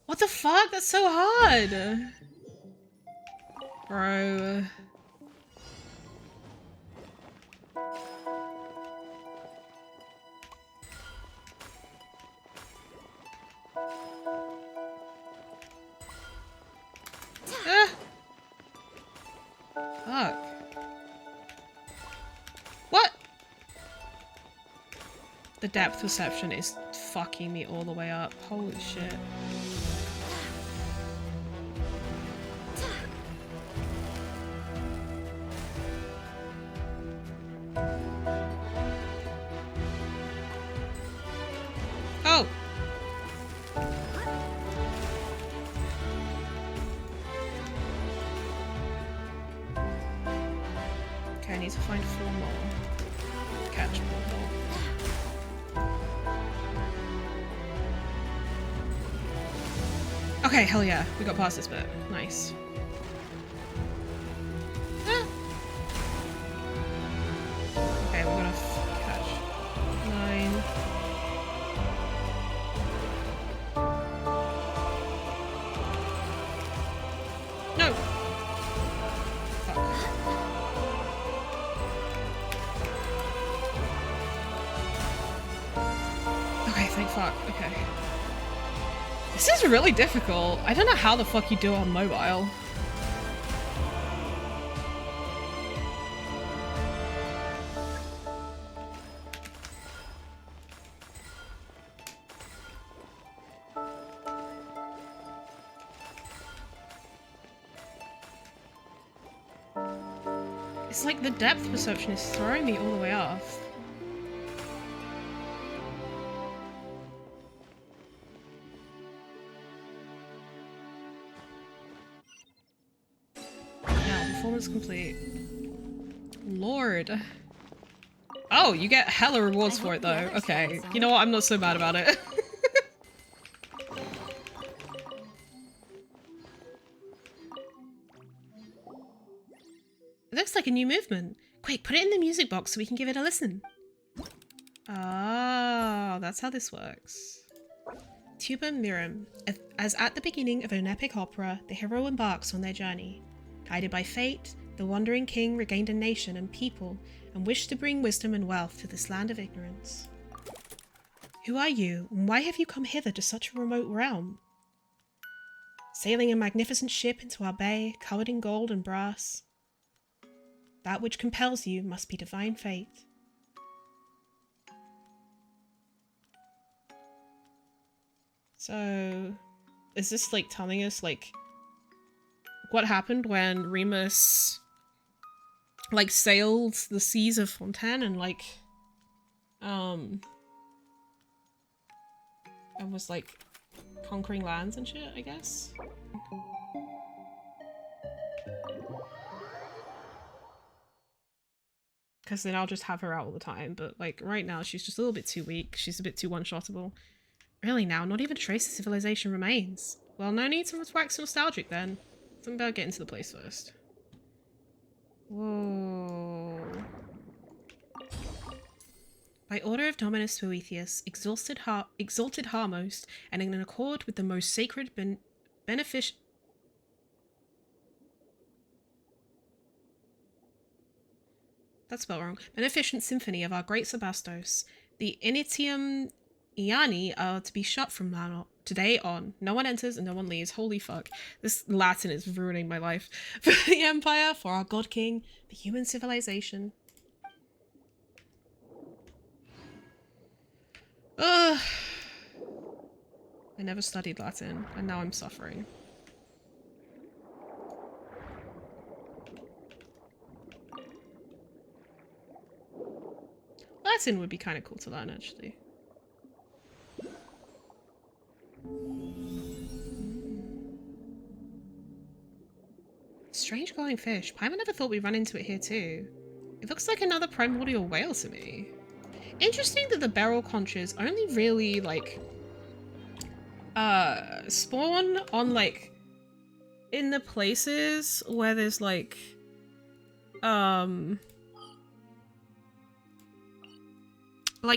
What the fuck? That's so hard! Bro. Ah! Fuck. What? The depth perception is fucking me all the way up. Holy shit. Oh! Okay, I need to find 4 more. Catch 4 more. Okay, hell yeah. We got past this bit. Nice. Ah. Okay, we're gonna catch 9. No! Fuck. Okay, thank fuck. Okay. This is really difficult. I don't know how the fuck you do it on mobile. It's like the depth perception is throwing me all the way off. Now, performance complete. Lord. Oh, you get hella rewards for it though. Okay. You know what? I'm not so mad about it. It looks like a new movement. Quick, put it in the music box so we can give it a listen. Oh, that's how this works. Tuba Mirim. As at the beginning of an epic opera, the hero embarks on their journey. Guided by fate, the wandering king regained a nation and people and wished to bring wisdom and wealth to this land of ignorance. Who are you, and why have you come hither to such a remote realm? Sailing a magnificent ship into our bay, covered in gold and brass. That which compels you must be divine fate. So, is this like telling us like what happened when Remus like sailed the seas of Fontaine and like and was like conquering lands and shit, I guess? Because then I'll just have her out all the time, but like right now she's just a little bit too weak. She's a bit too one-shottable. Really now, not even a trace of civilization remains. Well, no need to wax nostalgic then. Something about getting to the place first. Whoa. By order of Dominus Boethius, exalted Harmost, and in accord with the most sacred benefic... That's spelled wrong. Beneficent symphony of our great Sebastos. The Initium Iani are to be shut from now today on. No one enters and no one leaves. Holy fuck. This Latin is ruining my life. For the Empire, for our God King, the human civilization. Ugh. I never studied Latin, and now I'm suffering. Latin would be kind of cool to learn, actually. Strange glowing fish. Paimon never thought we'd run into it here too. It looks like another primordial whale to me. Interesting that the barrel conchs only really, like, spawn on, like, in the places where there's, like,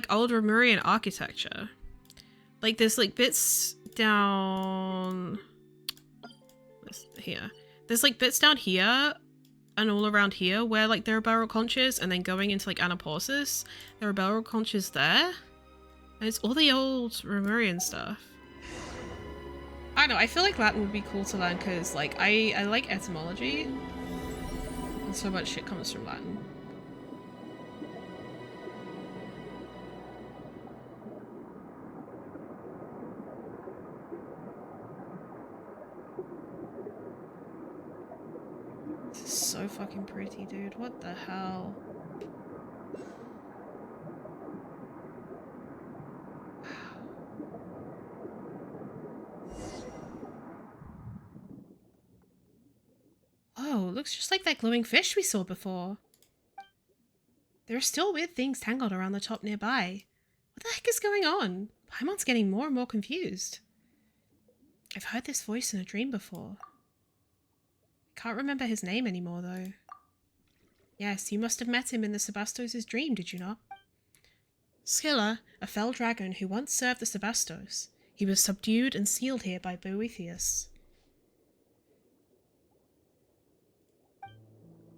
old Remurian architecture. Like, there's, like, bits down... here. There's, like, bits down here and all around here where, like, there are barrel conchs, and then going into, like, Anapausis, there are barrel conchs there. And it's all the old Remurian stuff. I don't know, I feel like Latin would be cool to learn because, like, I like etymology. And so much shit comes from Latin. This is so fucking pretty, dude. What the hell? Whoa, looks just like that glowing fish we saw before. There are still weird things tangled around the top nearby. What the heck is going on? Paimon's getting more and more confused. I've heard this voice in a dream before. I can't remember his name anymore, though. Yes, you must have met him in the Sebastos' dream, did you not? Scylla, a fell dragon who once served the Sebastos. He was subdued and sealed here by Boethius.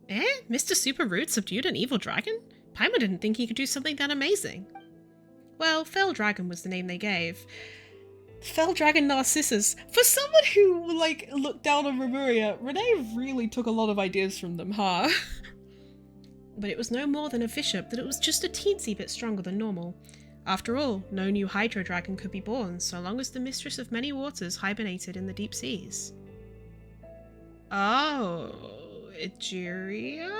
Eh? Mr. Super Rude subdued an evil dragon? Paimon didn't think he could do something that amazing. Well, Fell Dragon was the name they gave. Fell Dragon Narcissus. For someone who, like, looked down on Remuria, Renee really took a lot of ideas from them, huh? But it was no more than a bishop, that it was just a teensy bit stronger than normal. After all, no new Hydro Dragon could be born, so long as the Mistress of Many Waters hibernated in the deep seas. Oh, Egeria?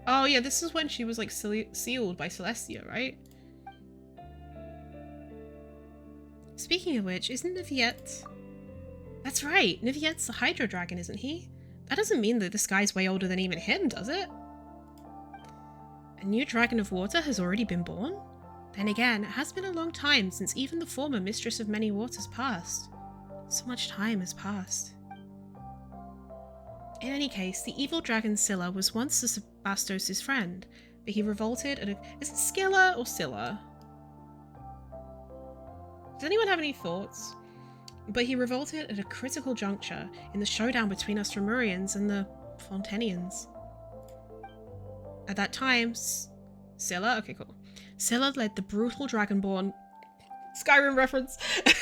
Oh yeah, this is when she was like sealed by Celestia, right? Speaking of which, isn't Niviette... That's right, Niviette's a Hydro Dragon, isn't he? That doesn't mean that this guy's way older than even him, does it? A new Dragon of Water has already been born? Then again, it has been a long time since even the former Mistress of Many Waters passed. So much time has passed. In any case, the evil dragon Scylla was once the Sebastos' friend, but he revolted at a... Is it Scylla or Scylla? Does anyone have any thoughts? But he revolted at a critical juncture in the showdown between us Remurians and the Fontenians. At that time, Scylla? Okay, cool. Scylla led the brutal Dragonborn, Skyrim reference,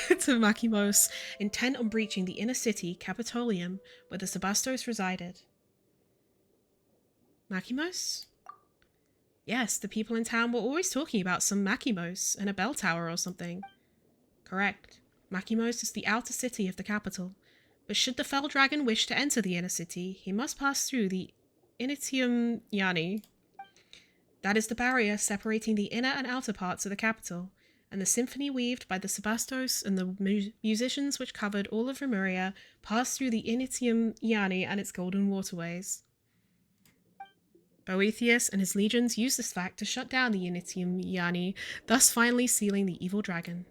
to Makimos, intent on breaching the inner city, Capitolium, where the Sebastos resided. Makimos? Yes, the people in town were always talking about some Makimos and a bell tower or something. Correct. Makimos is the outer city of the capital, but should the fell dragon wish to enter the inner city, he must pass through the Initium Yani. That is the barrier separating the inner and outer parts of the capital, and the symphony weaved by the Sebastos and the musicians which covered all of Remuria passed through the Initium Yani and its golden waterways. Boethius and his legions used this fact to shut down the Initium Yani, thus finally sealing the evil dragon.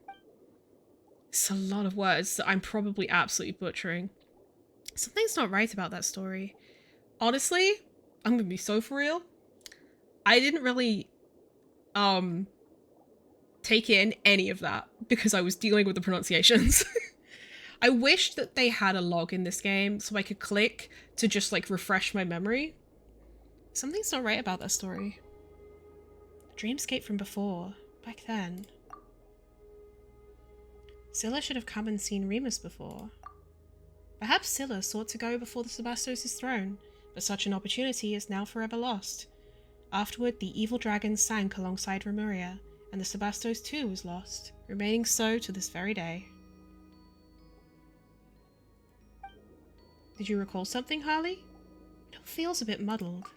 It's a lot of words that I'm probably absolutely butchering. Something's not right about that story. Honestly, I'm gonna be so for real. I didn't really take in any of that because I was dealing with the pronunciations. I wish that they had a log in this game so I could click to just like refresh my memory. Something's not right about that story. Dreamscape from before, back then. Scylla should have come and seen Remus before. Perhaps Scylla sought to go before the Sebastos' throne, but such an opportunity is now forever lost. Afterward, the evil dragon sank alongside Remuria, and the Sebastos too was lost, remaining so to this very day. Did you recall something, Harley? It all feels a bit muddled.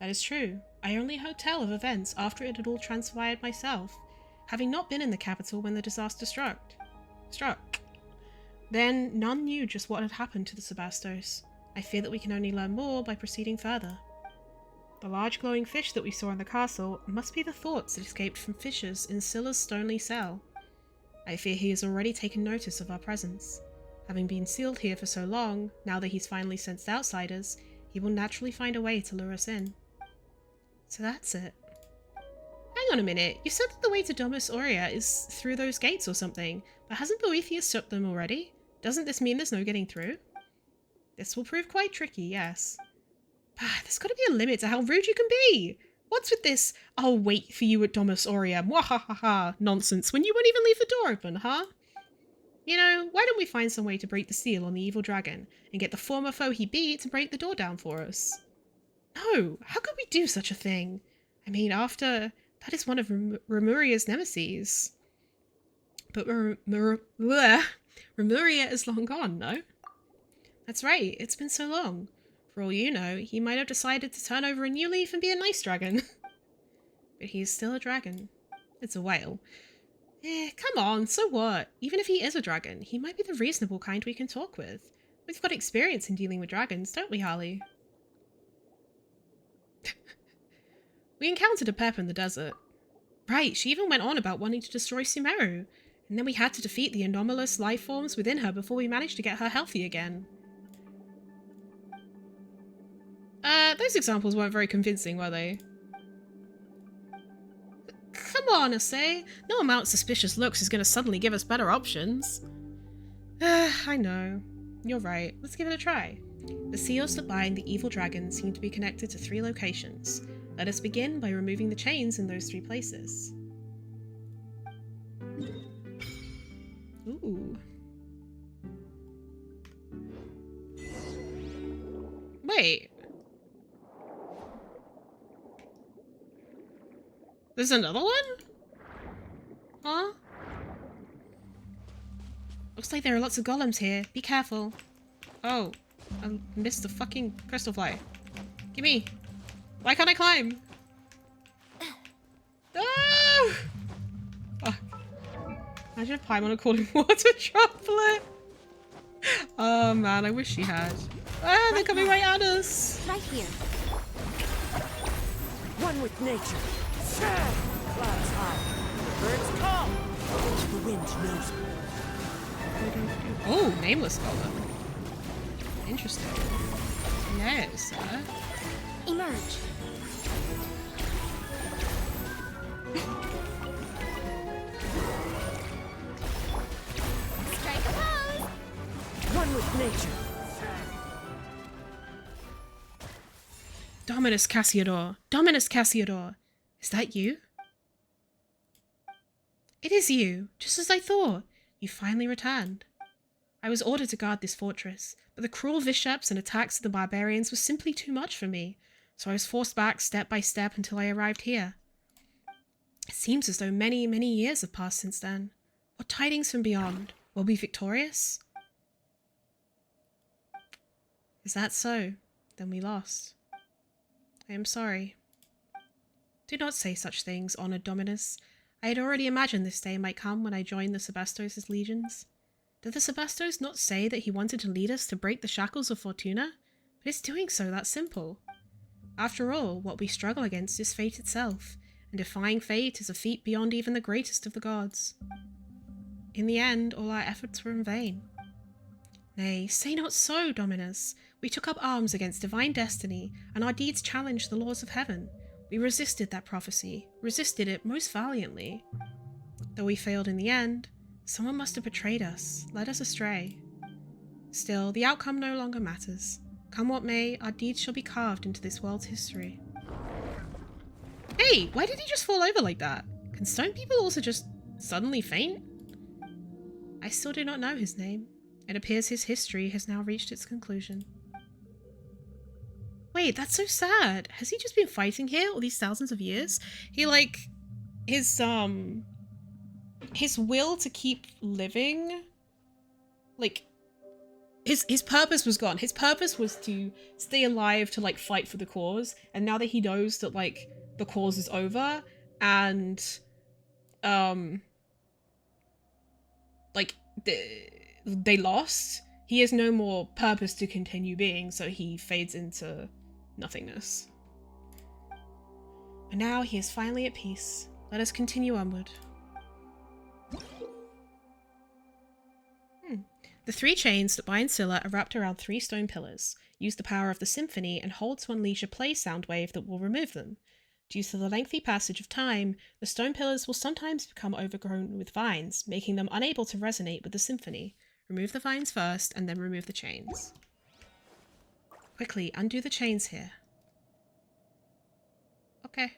That is true. I only heard tell of events after it had all transpired myself, having not been in the capital when the disaster struck. Then none knew just what had happened to the Sebastos. I fear that we can only learn more by proceeding further. The large glowing fish that we saw in the castle must be the thoughts that escaped from fissures in Scylla's stony cell. I fear he has already taken notice of our presence. Having been sealed here for so long, now that he's finally sensed outsiders, he will naturally find a way to lure us in. So that's it. Hang on a minute, you said that the way to Domus Aurea is through those gates or something, but hasn't Boethius shut them already? Doesn't this mean there's no getting through? This will prove quite tricky, yes. There's got to be a limit to how rude you can be! What's with this, I'll wait for you at Domus Aurea, mwahahaha, nonsense, when you won't even leave the door open, huh? You know, why don't we find some way to break the seal on the evil dragon, and get the former foe he beat to break the door down for us? No, how could we do such a thing? I mean, after... that is one of Remuria's nemesis. But Remuria is long gone, no? That's right, it's been so long. For all you know, he might have decided to turn over a new leaf and be a nice dragon. But he is still a dragon. It's a whale. Come on, so what? Even if he is a dragon, he might be the reasonable kind we can talk with. We've got experience in dealing with dragons, don't we, Harley? We encountered a Pep in the desert. Right, she even went on about wanting to destroy Sumeru, and then we had to defeat the anomalous life forms within her before we managed to get her healthy again. Those examples weren't very convincing, were they? Come on, I say. No amount of suspicious looks is going to suddenly give us better options. I know. You're right. Let's give it a try. The seals that bind the evil dragon seem to be connected to 3 locations. Let us begin by removing the chains in those 3 places. Ooh. Wait. There's another one? Huh? Looks like there are lots of golems here. Be careful. Oh, I missed the fucking crystal fly. Gimme. Why can't I climb? Ah! Fuck. Imagine if Paimon had called him water droplet. Oh man, I wish she had. Ah, they're coming right at us. Right here. One with nature. Clouds high. The birds call. The wind knows me. Oh, nameless golem. Interesting. Yes, sir. Emerge. Strike a pose. One with nature. Dominus Cassiodor. Dominus Cassiodor. Is that you? It is you, just as I thought. You finally returned. I was ordered to guard this fortress, but the cruel Visheps and attacks of the barbarians were simply too much for me, so I was forced back step by step until I arrived here. It seems as though many, many years have passed since then. What tidings from beyond? Will we be victorious? Is that so? Then we lost. I am sorry. Do not say such things, honoured Dominus. I had already imagined this day might come when I joined the Sebastos' legions. Did the Sebastos not say that he wanted to lead us to break the shackles of Fortuna? But is doing so that simple? After all, what we struggle against is fate itself, and defying fate is a feat beyond even the greatest of the gods. In the end, all our efforts were in vain. Nay, say not so, Dominus. We took up arms against divine destiny, and our deeds challenged the laws of heaven. We resisted that prophecy, resisted it most valiantly. Though we failed in the end, someone must have betrayed us, led us astray. Still, the outcome no longer matters. Come what may, our deeds shall be carved into this world's history. Hey, why did he just fall over like that? Can stone people also just suddenly faint? I still do not know his name. It appears his history has now reached its conclusion. Wait, that's so sad. Has he just been fighting here all these thousands of years? He his will to keep living, his purpose was gone. His purpose was to stay alive to fight for the cause, and now that he knows that the cause is over and they lost, he has no more purpose to continue being, so he fades into nothingness. And now he is finally at peace. Let us continue onward. The 3 chains that bind Scylla are wrapped around 3 stone pillars. Use the power of the symphony and hold to unleash a play sound wave that will remove them. Due to the lengthy passage of time, the stone pillars will sometimes become overgrown with vines, making them unable to resonate with the symphony. Remove the vines first, and then remove the chains. Quickly, undo the chains here. Okay.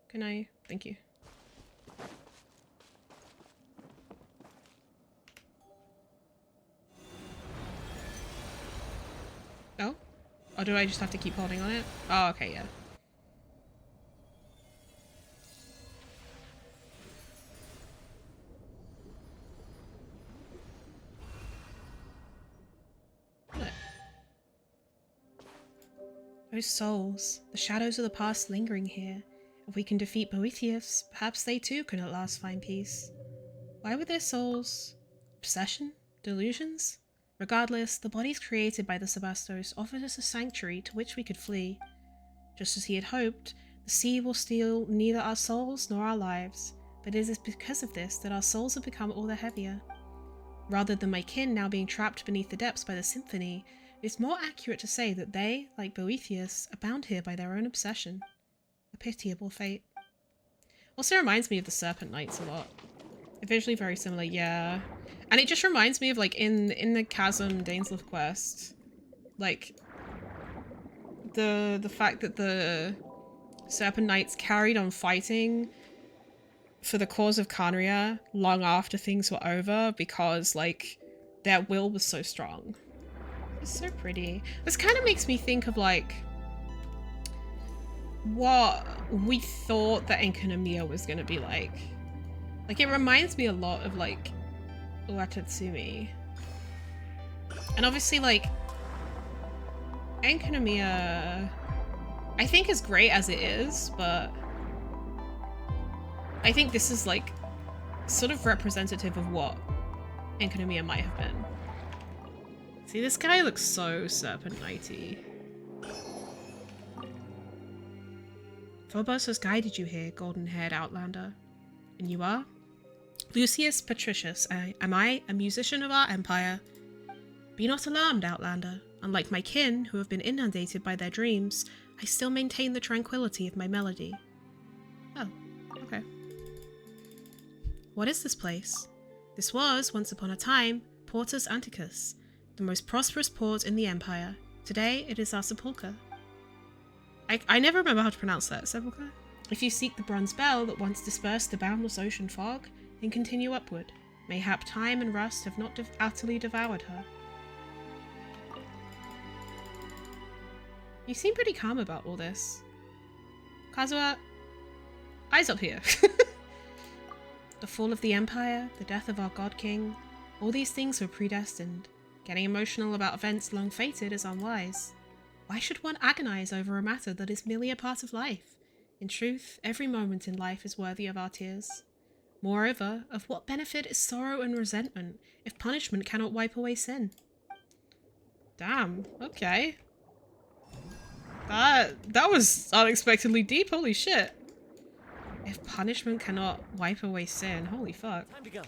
Can I? Thank you. Oh? Or do I just have to keep holding on it? Oh, okay, yeah. Those souls, the shadows of the past lingering here. If we can defeat boethius, perhaps they too can at last find peace. Why were their souls? Obsession? Delusions? Regardless, the bodies created by the Sebastos offered us a sanctuary to which we could flee. Just as he had hoped, the sea will steal neither our souls nor our lives, but it is because of this that our souls have become all the heavier. Rather than my kin now being trapped beneath the depths by the symphony, it is more accurate to say that they, like boethius, are bound here by their own obsession. A pitiable fate. Also reminds me of the Serpent Knights a lot. They're visually very similar, yeah. And it just reminds me of in the Chasm Dainsleif quest, the fact that the Serpent Knights carried on fighting for the cause of Khaenri'ah long after things were over because their will was so strong. It's so pretty. This kind of makes me think of what we thought that Enkanomiya was gonna be like. It reminds me a lot of Watatsumi. And obviously Enkanomiya, I think as great as it is, but I think this is like sort of representative of what Enkanomiya might have been. See, this guy looks so Serpent Knighty. Phobos has guided you here, golden-haired outlander. And you are? Lucius Patricius. Am I a musician of our empire? Be not alarmed, outlander. Unlike my kin, who have been inundated by their dreams, I still maintain the tranquility of my melody. Oh, okay. What is this place? This was, once upon a time, Portus Anticus, the most prosperous port in the empire. Today, it is our sepulchre. I never remember how to pronounce that. Sepulchre? If you seek the bronze bell that once dispersed the boundless ocean fog, then continue upward. Mayhap time and rust have not utterly devoured her. You seem pretty calm about all this. Kazuha, eyes up here. The fall of the Empire, the death of our God King, all these things were predestined. Getting emotional about events long fated is unwise. Why should one agonize over a matter that is merely a part of life? In truth, every moment in life is worthy of our tears. Moreover, of what benefit is sorrow and resentment if punishment cannot wipe away sin? Damn, okay. That was unexpectedly deep, holy shit. If punishment cannot wipe away sin, holy fuck. Time to go.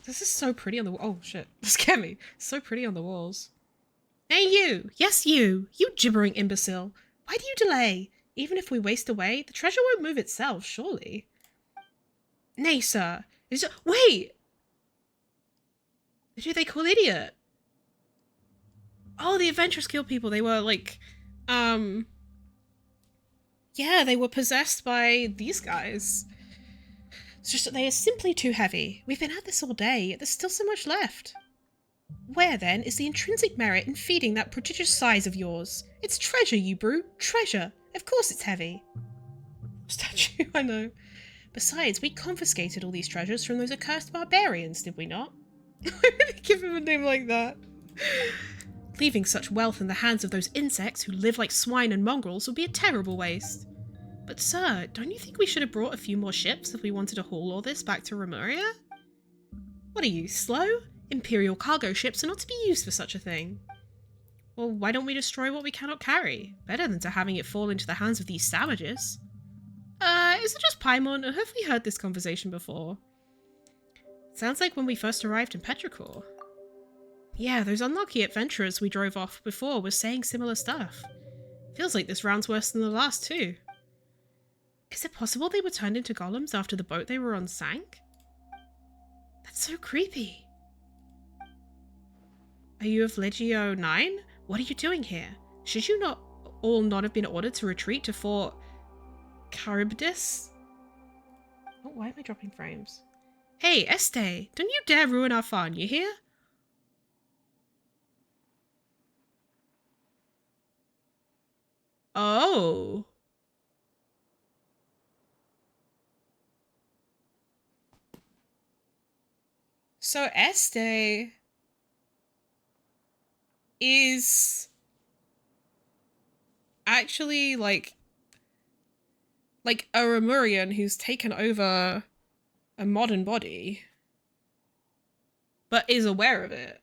This is so pretty on the oh shit, that scared me. So pretty on the walls. Hey you! Yes you! You gibbering imbecile! Why do you delay? Even if we waste away, the treasure won't move itself, surely. Nay, sir. Wait! Who do they call idiot? Oh, the Adventurous Guild people, they were like, yeah, they were possessed by these guys. It's just that they are simply too heavy. We've been at this all day, yet there's still so much left. Where, then, is the intrinsic merit in feeding that prodigious size of yours? It's treasure, you brew. Treasure. Of course it's heavy. Statue, I know. Besides, we confiscated all these treasures from those accursed barbarians, did we not? Why would they give him a name like that? Leaving such wealth in the hands of those insects who live like swine and mongrels would be a terrible waste. But sir, don't you think we should have brought a few more ships if we wanted to haul all this back to Remuria? What are you, slow? Imperial cargo ships are not to be used for such a thing. Well, why don't we destroy what we cannot carry? Better than to having it fall into the hands of these savages. Is it just Paimon, or have we heard this conversation before? Sounds like when we first arrived in Petrichor. Yeah, those unlucky adventurers we drove off before were saying similar stuff. Feels like this round's worse than the last, too. Is it possible they were turned into golems after the boat they were on sank? That's so creepy. Are you of Legio 9? What are you doing here? Should you not have been ordered to retreat to Fort Charybdis? Oh, why am I dropping frames? Hey, Este! Don't you dare ruin our fun, you hear? Oh. So Este is actually like a Remurian who's taken over a modern body, but is aware of it.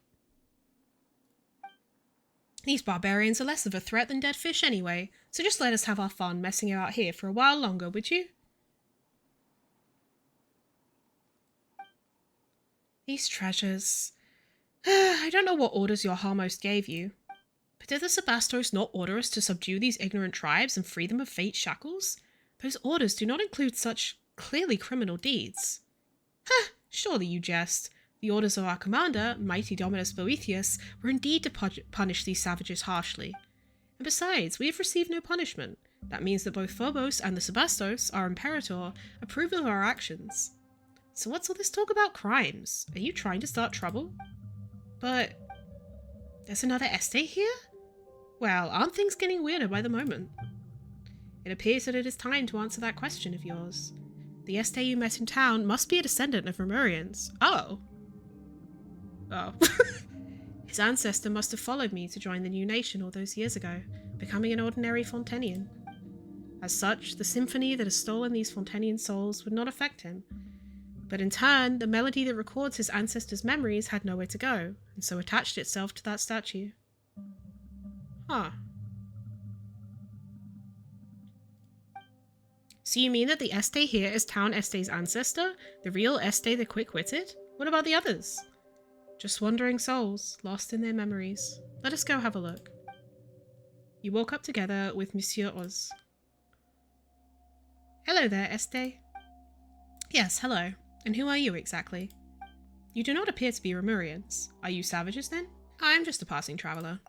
These barbarians are less of a threat than dead fish anyway, so just let us have our fun messing about here for a while longer, would you? These treasures. I don't know what orders your Harmos gave you, but did the Sebastos not order us to subdue these ignorant tribes and free them of fate's shackles? Those orders do not include such clearly criminal deeds. Ha! Surely you jest. The orders of our commander, mighty Dominus Boethius, were indeed to punish these savages harshly. And besides, we have received no punishment. That means that both Phobos and the Sebastos, our Imperator, approve of our actions. So what's all this talk about crimes? Are you trying to start trouble? But there's another Este here? Well, aren't things getting weirder by the moment? It appears that it is time to answer that question of yours. The Este you met in town must be a descendant of Remurians. Oh. Oh. His ancestor must have followed me to join the new nation all those years ago. becoming an ordinary Fontanian. As such, the symphony that has stolen these Fontanian souls would not affect him. But in turn, the melody that records his ancestors' memories had nowhere to go, and so attached itself to that statue. Huh. So you mean that the Este here is Town Este's ancestor? The real Este the quick-witted? What about the others? Just wandering souls, lost in their memories. Let us go have a look. You walk up together with Monsieur Oz. Hello there, Este. Yes, hello. And who are you exactly? You do not appear to be Remurians. Are you savages then? I'm just a passing traveller.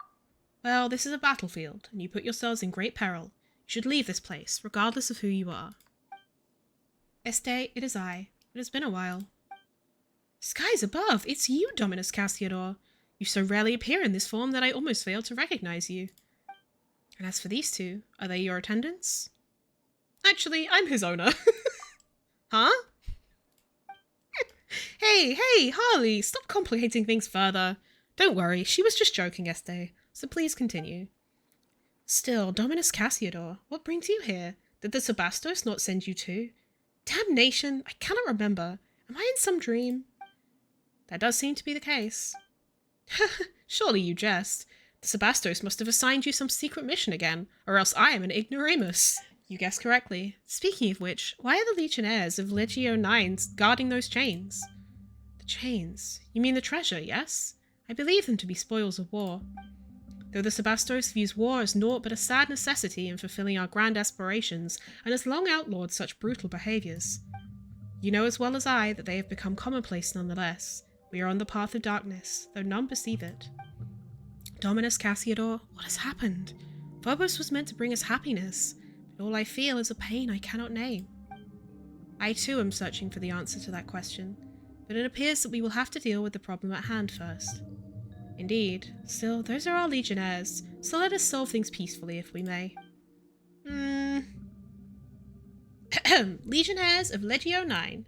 Well, this is a battlefield, and you put yourselves in great peril. You should leave this place, regardless of who you are. Este, it is I. It has been a while. Skies above! It's you, Dominus Cassiodor! You so rarely appear in this form that I almost failed to recognize you. And as for these two, are they your attendants? Actually, I'm his owner. Huh? Hey, Harley, stop complicating things further. Don't worry, she was just joking, Este, so please continue. Still, Dominus Cassiodor, what brings you here? Did the Sebastos not send you too? Damnation, I cannot remember. Am I in some dream? That does seem to be the case. Surely you jest. The Sebastos must have assigned you some secret mission again, or else I am an ignoramus. You guessed correctly. Speaking of which, why are the Legionnaires of Legio 9 guarding those chains? The chains? You mean the treasure, yes? I believe them to be spoils of war. Though the Sebastos views war as naught but a sad necessity in fulfilling our grand aspirations, and has long outlawed such brutal behaviours. You know as well as I that they have become commonplace nonetheless. We are on the path of darkness, though none perceive it. Dominus Cassiodor, what has happened? Phobos was meant to bring us happiness, but all I feel is a pain I cannot name. I too am searching for the answer to that question, but it appears that we will have to deal with the problem at hand first. Indeed, still, those are our Legionnaires, so let us solve things peacefully if we may. Legionnaires of Legio 9.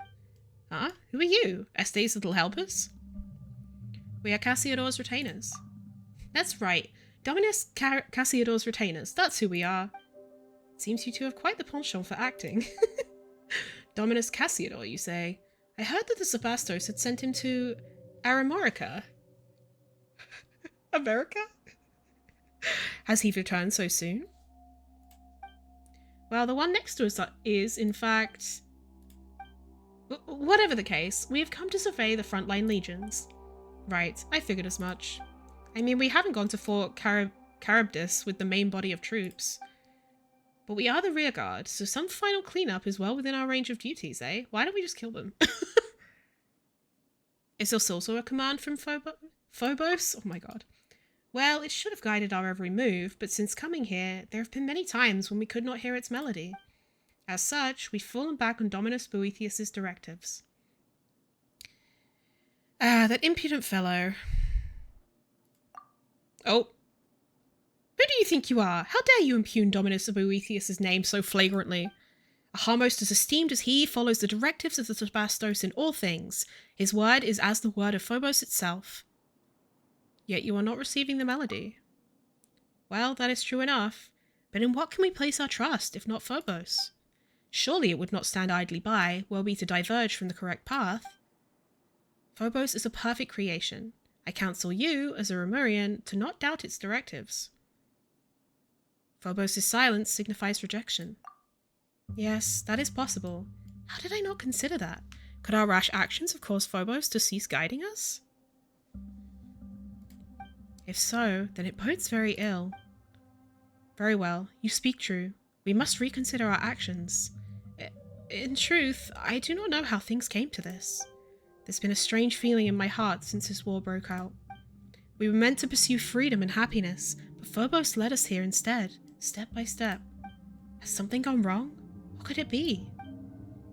Huh? Who are you? Este's little helpers? We are Cassiodor's retainers. That's right, Dominus Cassiodor's retainers, that's who we are. It seems you two have quite the penchant for acting. Dominus Cassiodor, you say? I heard that the Sebastos had sent him to Remuria. America? Has he returned so soon? Well, the one next to us is, in fact... Whatever the case, we have come to survey the frontline legions. Right, I figured as much. I mean, we haven't gone to Fort Charybdis with the main body of troops. But we are the rear guard, so some final cleanup is well within our range of duties, eh? Why don't we just kill them? Is this also a command from Phobos? Oh my god. Well, it should have guided our every move, but since coming here, there have been many times when we could not hear its melody. As such, we've fallen back on Dominus Boethius' directives. Ah, that impudent fellow. Oh. Who do you think you are? How dare you impugn Dominus Boethius' name so flagrantly? A Harmost as esteemed as he follows the directives of the Sebastos in all things. His word is as the word of Phobos itself. Yet you are not receiving the melody. Well, that is true enough. But in what can we place our trust, if not Phobos? Surely it would not stand idly by, were we to diverge from the correct path. Phobos is a perfect creation. I counsel you, as a Remurian, to not doubt its directives. Phobos' silence signifies rejection. Yes, that is possible. How did I not consider that? Could our rash actions have caused Phobos to cease guiding us? If so, then it bodes very ill. Very well, you speak true. We must reconsider our actions. In truth, I do not know how things came to this. There's been a strange feeling in my heart since this war broke out. We were meant to pursue freedom and happiness, but Phobos led us here instead, step by step. Has something gone wrong? What could it be?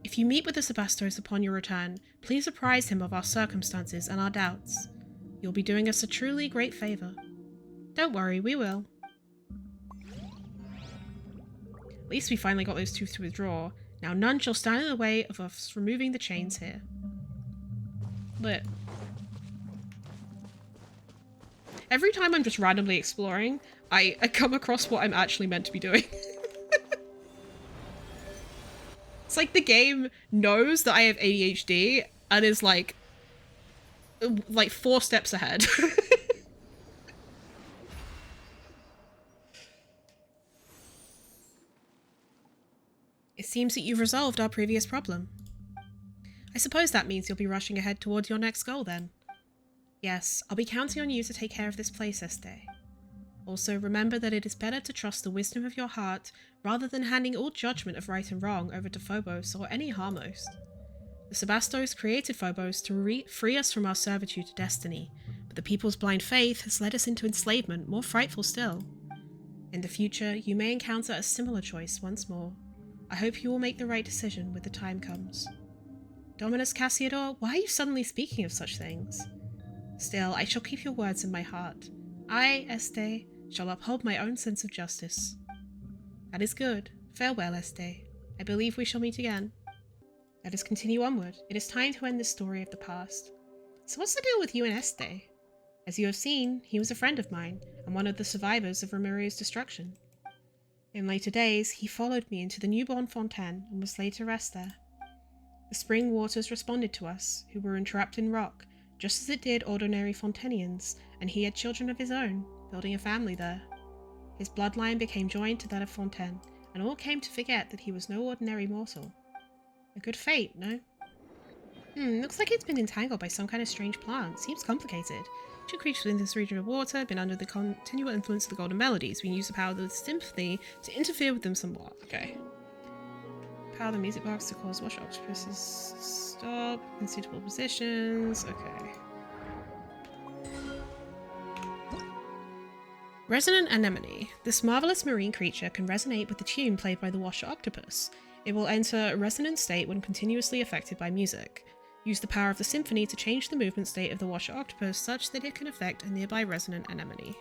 If you meet with the Sebastos upon your return, please apprise him of our circumstances and our doubts. You'll be doing us a truly great favour. Don't worry, we will. At least we finally got those two to withdraw. Now none shall stand in the way of us removing the chains here. Lit. Every time I'm just randomly exploring, I come across what I'm actually meant to be doing. It's like the game knows that I have ADHD and is like 4 steps ahead. It seems that you've resolved our previous problem. I suppose that means you'll be rushing ahead towards your next goal then. Yes, I'll be counting on you to take care of this place, Este. Also, remember that it is better to trust the wisdom of your heart rather than handing all judgment of right and wrong over to Phobos or any Harmost. The Sebastos created Phobos to free us from our servitude to destiny, but the people's blind faith has led us into enslavement more frightful still. In the future, you may encounter a similar choice once more. I hope you will make the right decision when the time comes. Dominus Cassiodor, why are you suddenly speaking of such things? Still, I shall keep your words in my heart. I, Este, shall uphold my own sense of justice. That is good. Farewell, Este. I believe we shall meet again. Let us continue onward. It is time to end this story of the past. So what's the deal with you and Este? As you have seen, he was a friend of mine, and one of the survivors of Remuria's destruction. In later days, he followed me into the newborn fontaine and was laid to rest there. The spring waters responded to us, who were entrapped in rock, just as it did ordinary Fontanians, and he had children of his own, building a family there. His bloodline became joined to that of Fontaine, and all came to forget that he was no ordinary mortal. A good fate, no? Looks like it's been entangled by some kind of strange plant. Seems complicated. 2 creatures in this region of water have been under the continual influence of the golden melodies. We can use the power of the symphony to interfere with them somewhat. Okay. Power the music box to cause wash octopuses to stop in suitable positions. Okay. Resonant anemone. This marvelous marine creature can resonate with the tune played by the washer octopus. It will enter a resonant state when continuously affected by music. Use the power of the symphony to change the movement state of the washer octopus such that it can affect a nearby resonant anemone.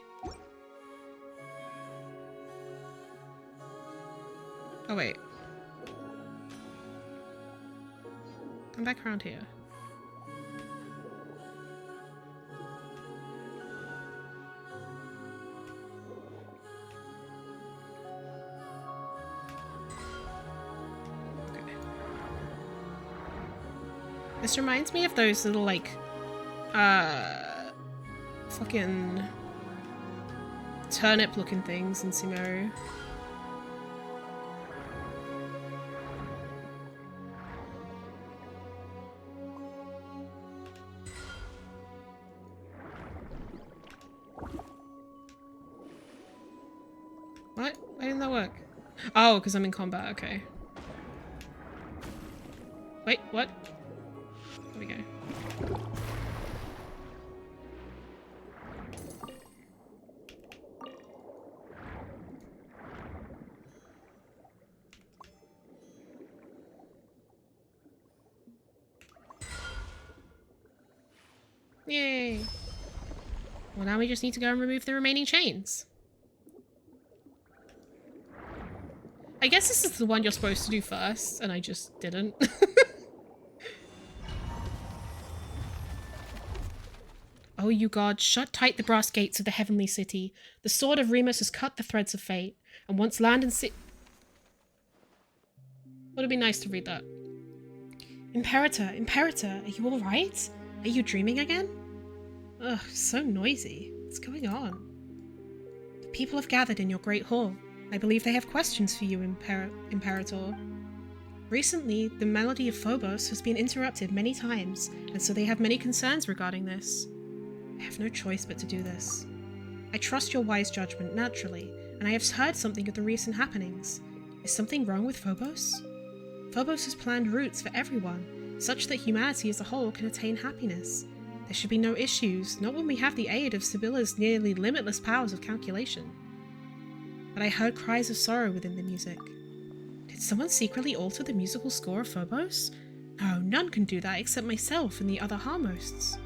Oh wait. Come back around here. This reminds me of those little, like, fucking turnip-looking things in Sumeru. What? Why didn't that work? Oh, because I'm in combat, okay. Wait, what? There we go. Yay! Well, now we just need to go and remove the remaining chains. I guess this is the one you're supposed to do first, and I just didn't. Oh, you gods, shut tight the brass gates of the heavenly city. The sword of Remus has cut the threads of fate, and once land and sea... Would it be nice to read that? Imperator, Imperator, are you alright? Are you dreaming again? Ugh, so noisy. What's going on? The people have gathered in your great hall. I believe they have questions for you, Imperator. Recently, the melody of Phobos has been interrupted many times, and so they have many concerns regarding this. I have no choice but to do this. I trust your wise judgment, naturally, and I have heard something of the recent happenings. Is something wrong with Phobos? Phobos has planned routes for everyone, such that humanity as a whole can attain happiness. There should be no issues, not when we have the aid of Sibylla's nearly limitless powers of calculation. But I heard cries of sorrow within the music. Did someone secretly alter the musical score of Phobos? No, none can do that except myself and the other Harmosts.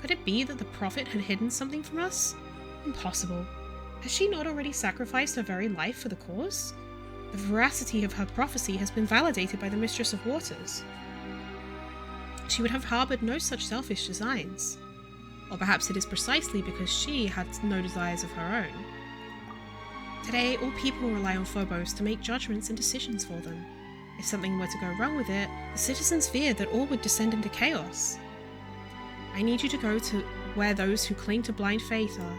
Could it be that the prophet had hidden something from us? Impossible. Has she not already sacrificed her very life for the cause? The veracity of her prophecy has been validated by the Mistress of Waters. She would have harbored no such selfish designs. Or perhaps it is precisely because she had no desires of her own. Today, all people rely on Phobos to make judgments and decisions for them. If something were to go wrong with it, the citizens feared that all would descend into chaos. I need you to go to where those who cling to blind faith are.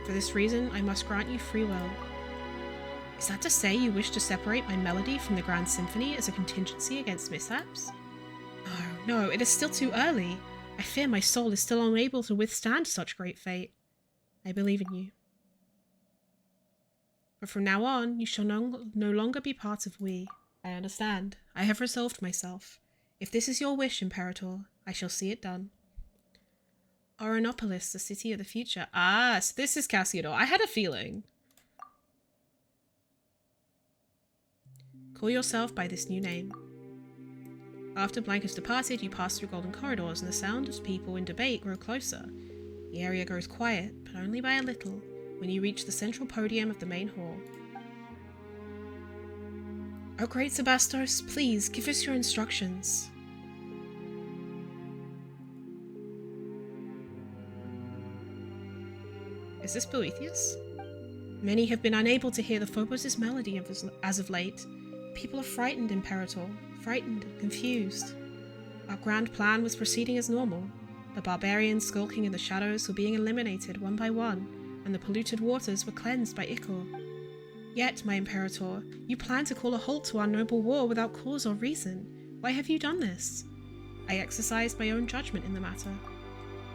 For this reason, I must grant you free will. Is that to say you wish to separate my melody from the grand symphony as a contingency against mishaps? No, it is still too early. I fear my soul is still unable to withstand such great fate. I believe in you. But from now on, you shall no longer be part of we. I understand. I have resolved myself. If this is your wish, Imperator, I shall see it done. Oranopolis, the city of the future. Ah, so this is Cassiodor. I had a feeling. Call yourself by this new name. After Blank has departed, you pass through golden corridors and the sound of people in debate grow closer. The area grows quiet, but only by a little, when you reach the central podium of the main hall. Oh great Sebastos, please, give us your instructions. Is this boethius? Many have been unable to hear the Phobos' melody as of late. People are frightened, Imperator. Frightened and confused. Our grand plan was proceeding as normal. The barbarians skulking in the shadows were being eliminated one by one, and the polluted waters were cleansed by ichor. Yet, my Imperator, you plan to call a halt to our noble war without cause or reason. Why have you done this? I exercised my own judgment in the matter.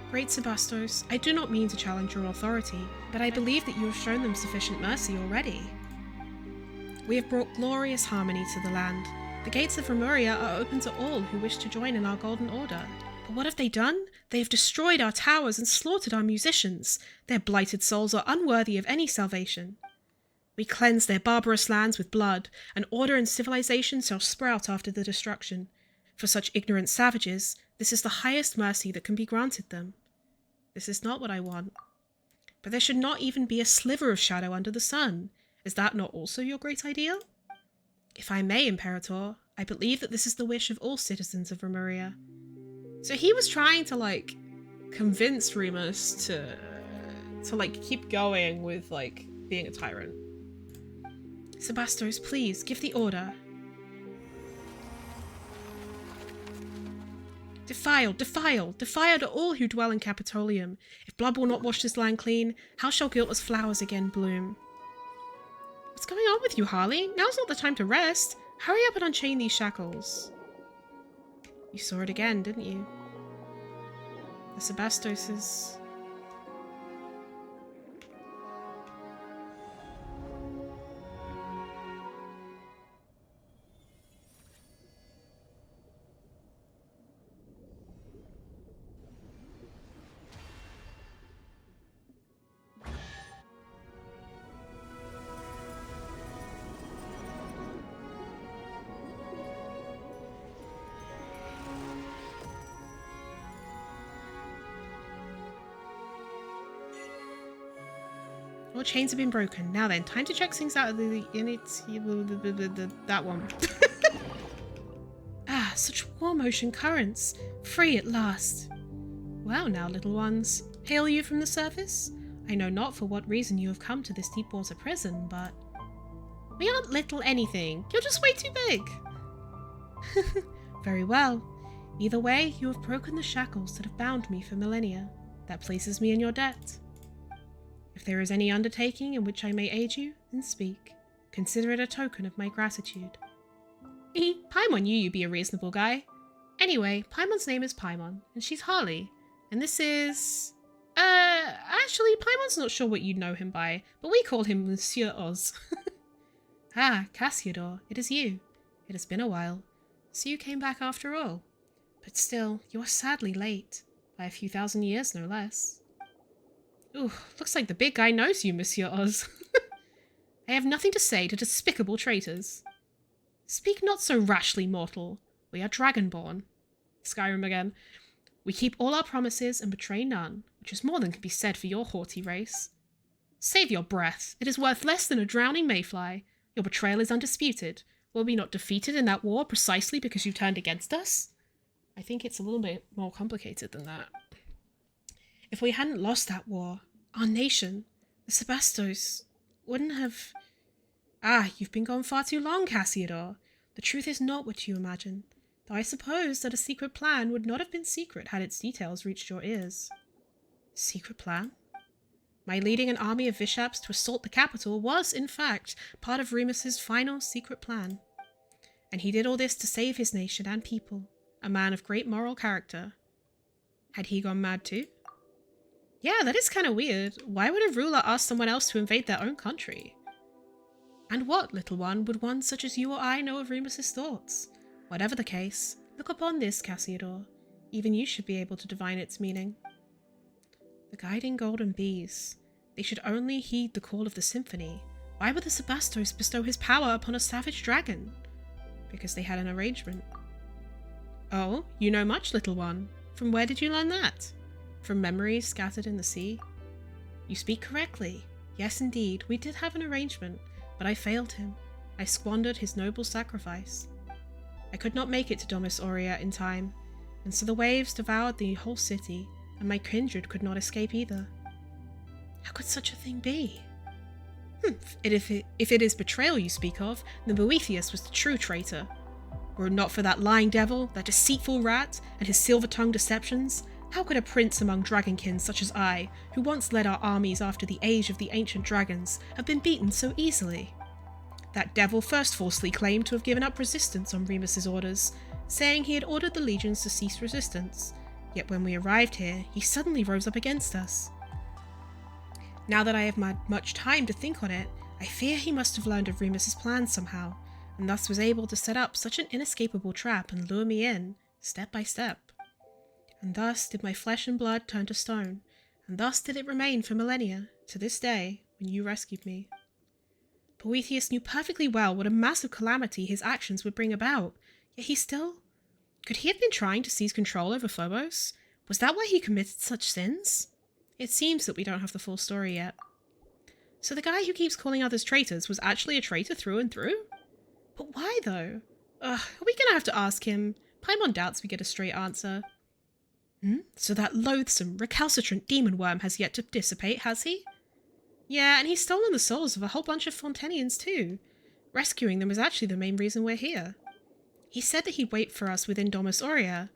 Great Sebastos, I do not mean to challenge your authority, but I believe that you have shown them sufficient mercy already. We have brought glorious harmony to the land. The gates of Remuria are open to all who wish to join in our golden order. But what have they done? They have destroyed our towers and slaughtered our musicians. Their blighted souls are unworthy of any salvation. We cleanse their barbarous lands with blood, and order and civilization shall sprout after the destruction. For such ignorant savages, this is the highest mercy that can be granted them. This is not what I want. But there should not even be a sliver of shadow under the sun. Is that not also your great ideal? If I may, Imperator, I believe that this is the wish of all citizens of Remuria. So he was trying to, convince Remus to keep going with, being a tyrant. Sebastos, please, give the order. Defiled, defiled, defiled are all who dwell in Capitolium. If blood will not wash this land clean, how shall guiltless flowers again bloom? What's going on with you, Harley? Now's not the time to rest. Hurry up and unchain these shackles. You saw it again, didn't you? The Sebastoses. All chains have been broken. Now then, time to check things out of that one. Ah, such warm ocean currents. Free at last. Well now, little ones. Hail you from the surface? I know not for what reason you have come to this deep water prison, but... We aren't little anything. You're just way too big. Very well. Either way, you have broken the shackles that have bound me for millennia. That places me in your debt. If there is any undertaking in which I may aid you, then speak. Consider it a token of my gratitude. Paimon knew you'd be a reasonable guy. Anyway, Paimon's name is Paimon, and she's Harley. And this is... actually, Paimon's not sure what you know him by, but we call him Monsieur Oz. Ah, Cassiodor, it is you. It has been a while. So you came back after all. But still, you are sadly late. By a few thousand years, no less. Ooh, looks like the big guy knows you, Monsieur Oz. I have nothing to say to despicable traitors. Speak not so rashly, mortal. We are dragonborn. Skyrim again. We keep all our promises and betray none, which is more than can be said for your haughty race. Save your breath. It is worth less than a drowning mayfly. Your betrayal is undisputed. Were we not defeated in that war precisely because you turned against us? I think it's a little bit more complicated than that. If we hadn't lost that war, our nation, the Sebastos, wouldn't have... Ah, you've been gone far too long, Cassiodor. The truth is not what you imagine, though I suppose that a secret plan would not have been secret had its details reached your ears. Secret plan? My leading an army of Vishaps to assault the capital was, in fact, part of Remus's final secret plan. And he did all this to save his nation and people, a man of great moral character. Had he gone mad too? Yeah, that is kind of weird. Why would a ruler ask someone else to invade their own country? And what, little one, would one such as you or I know of Remus's thoughts? Whatever the case, look upon this, Cassiodor. Even you should be able to divine its meaning. The guiding golden bees. They should only heed the call of the symphony. Why would the Sebastos bestow his power upon a savage dragon? Because they had an arrangement. Oh, you know much, little one. From where did you learn that? From memories scattered in the sea? You speak correctly. Yes, indeed, we did have an arrangement, but I failed him. I squandered his noble sacrifice. I could not make it to Domus Aurea in time, and so the waves devoured the whole city, and my kindred could not escape either. How could such a thing be? If it is betrayal you speak of, then Boethius was the true traitor. Were it not for that lying devil, that deceitful rat, and his silver-tongued deceptions, how could a prince among dragonkin such as I, who once led our armies after the age of the ancient dragons, have been beaten so easily? That devil first falsely claimed to have given up resistance on Remus's orders, saying he had ordered the legions to cease resistance. Yet when we arrived here, he suddenly rose up against us. Now that I have had much time to think on it, I fear he must have learned of Remus's plans somehow, and thus was able to set up such an inescapable trap and lure me in, step by step. And thus did my flesh and blood turn to stone, and thus did it remain for millennia, to this day, when you rescued me. Boethius knew perfectly well what a massive calamity his actions would bring about, yet he still... Could he have been trying to seize control over Phobos? Was that why he committed such sins? It seems that we don't have the full story yet. So the guy who keeps calling others traitors was actually a traitor through and through? But why, though? Are we gonna have to ask him? Paimon doubts we get a straight answer. So that loathsome, recalcitrant demon worm has yet to dissipate, has he? Yeah, and he's stolen the souls of a whole bunch of Fontanians too. Rescuing them is actually the main reason we're here. He said that he'd wait for us within Domus Aurea.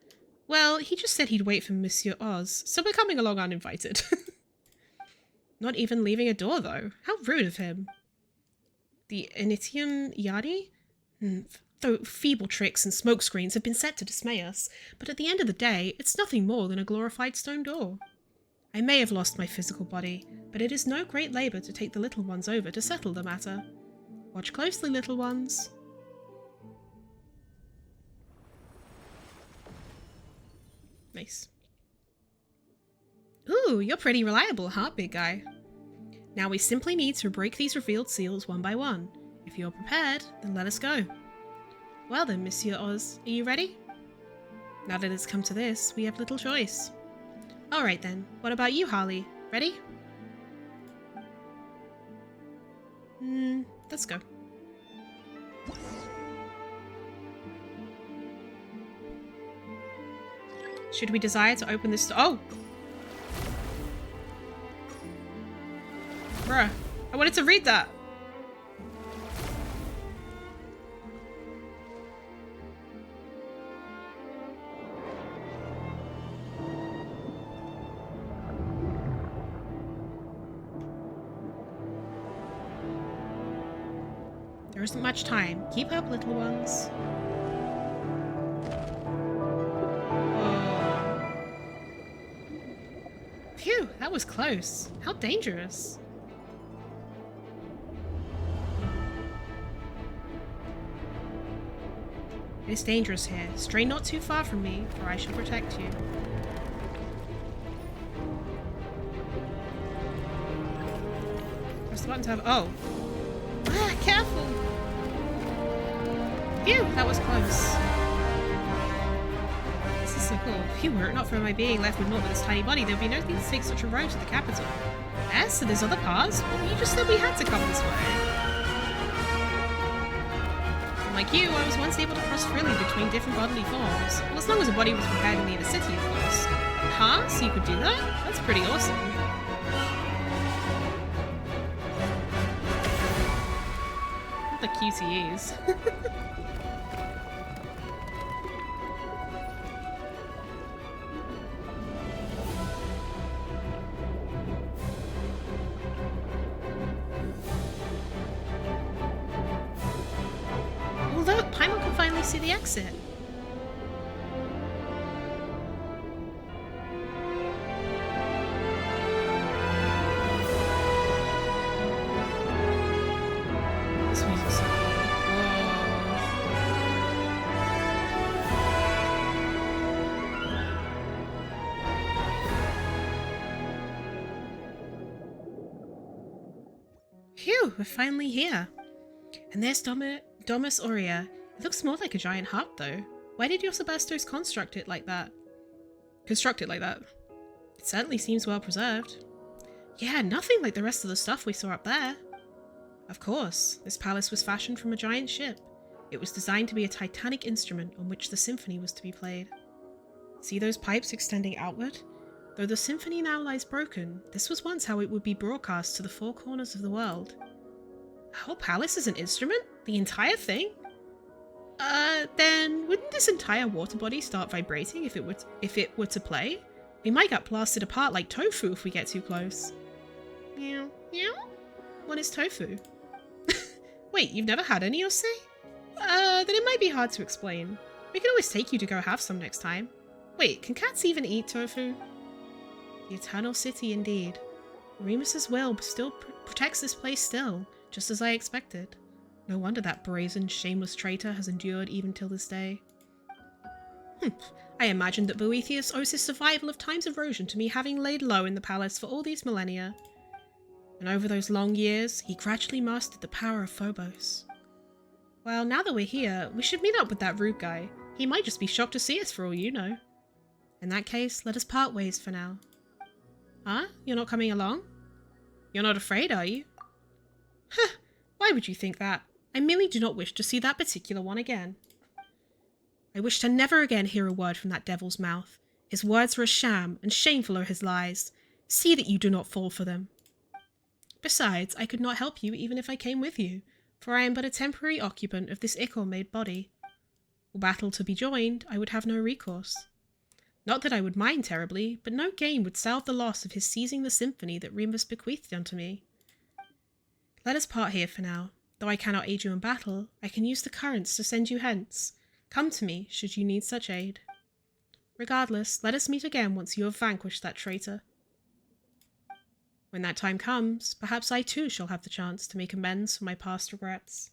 Well, he just said he'd wait for Monsieur Oz, so we're coming along uninvited. Not even leaving a door, though. How rude of him. The Initium Yadi? Though feeble tricks and smokescreens have been set to dismay us, but at the end of the day, it's nothing more than a glorified stone door. I may have lost my physical body, but it is no great labour to take the little ones over to settle the matter. Watch closely, little ones. Nice. Ooh, you're pretty reliable, huh, big guy? Now we simply need to break these revealed seals one by one. If you're prepared, then let us go. Well then, Monsieur Oz, are you ready? Now that it's come to this, we have little choice. Alright then, what about you, Harley? Ready? Let's go. Should we desire to open this door? Oh! Bruh, I wanted to read that! There isn't much time. Keep up, little ones. Phew, that was close. How dangerous. It is dangerous here. Stray not too far from me, for I shall protect you. Press the button to have— oh. Ah, careful! Phew, that was close. This is so cool. Phew, were it not for my being left with naught but this tiny body, there would be no need to take such a road to the capital. Yes, so there's other paths? Well, you just said we had to come this way. My Like you, I was once able to cross freely between different bodily forms. Well, as long as a body was prepared to leave a city, of course. Huh? So you could do that? That's pretty awesome. The QTEs. Well, look, Paimon can finally see the exit. This music's so cool. Phew, we're finally here. And there's Domus Aurea. It looks more like a giant harp, though. Why did your Sebastos construct it like that? It certainly seems well preserved. Yeah, nothing like the rest of the stuff we saw up there. Of course, this palace was fashioned from a giant ship. It was designed to be a titanic instrument on which the symphony was to be played. See those pipes extending outward? Though the symphony now lies broken, this was once how it would be broadcast to the four corners of the world. The whole palace is an instrument? The entire thing? Then wouldn't this entire water body start vibrating if it were to play? We might get blasted apart like tofu if we get too close. Meow. Meow? What is tofu? Wait, you've never had any, you'll say? Then it might be hard to explain. We can always take you to go have some next time. Wait, can cats even eat tofu? The Eternal City, indeed. Remus's will still protects this place still, just as I expected. No wonder that brazen, shameless traitor has endured even till this day. I imagined that Boethius owes his survival of time's erosion to me having laid low in the palace for all these millennia. And over those long years, he gradually mastered the power of Phobos. Well, now that we're here, we should meet up with that rude guy. He might just be shocked to see us for all you know. In that case, let us part ways for now. Huh? You're not coming along? You're not afraid, are you? Huh, why would you think that? I merely do not wish to see that particular one again. I wish to never again hear a word from that devil's mouth. His words are a sham, and shameful are his lies. See that you do not fall for them. Besides, I could not help you even if I came with you, for I am but a temporary occupant of this ichor-made body. Were battle to be joined, I would have no recourse. Not that I would mind terribly, but no gain would salve the loss of his seizing the symphony that Remus bequeathed unto me. Let us part here for now. Though I cannot aid you in battle, I can use the currents to send you hence. Come to me, should you need such aid. Regardless, let us meet again once you have vanquished that traitor. When that time comes, perhaps I too shall have the chance to make amends for my past regrets.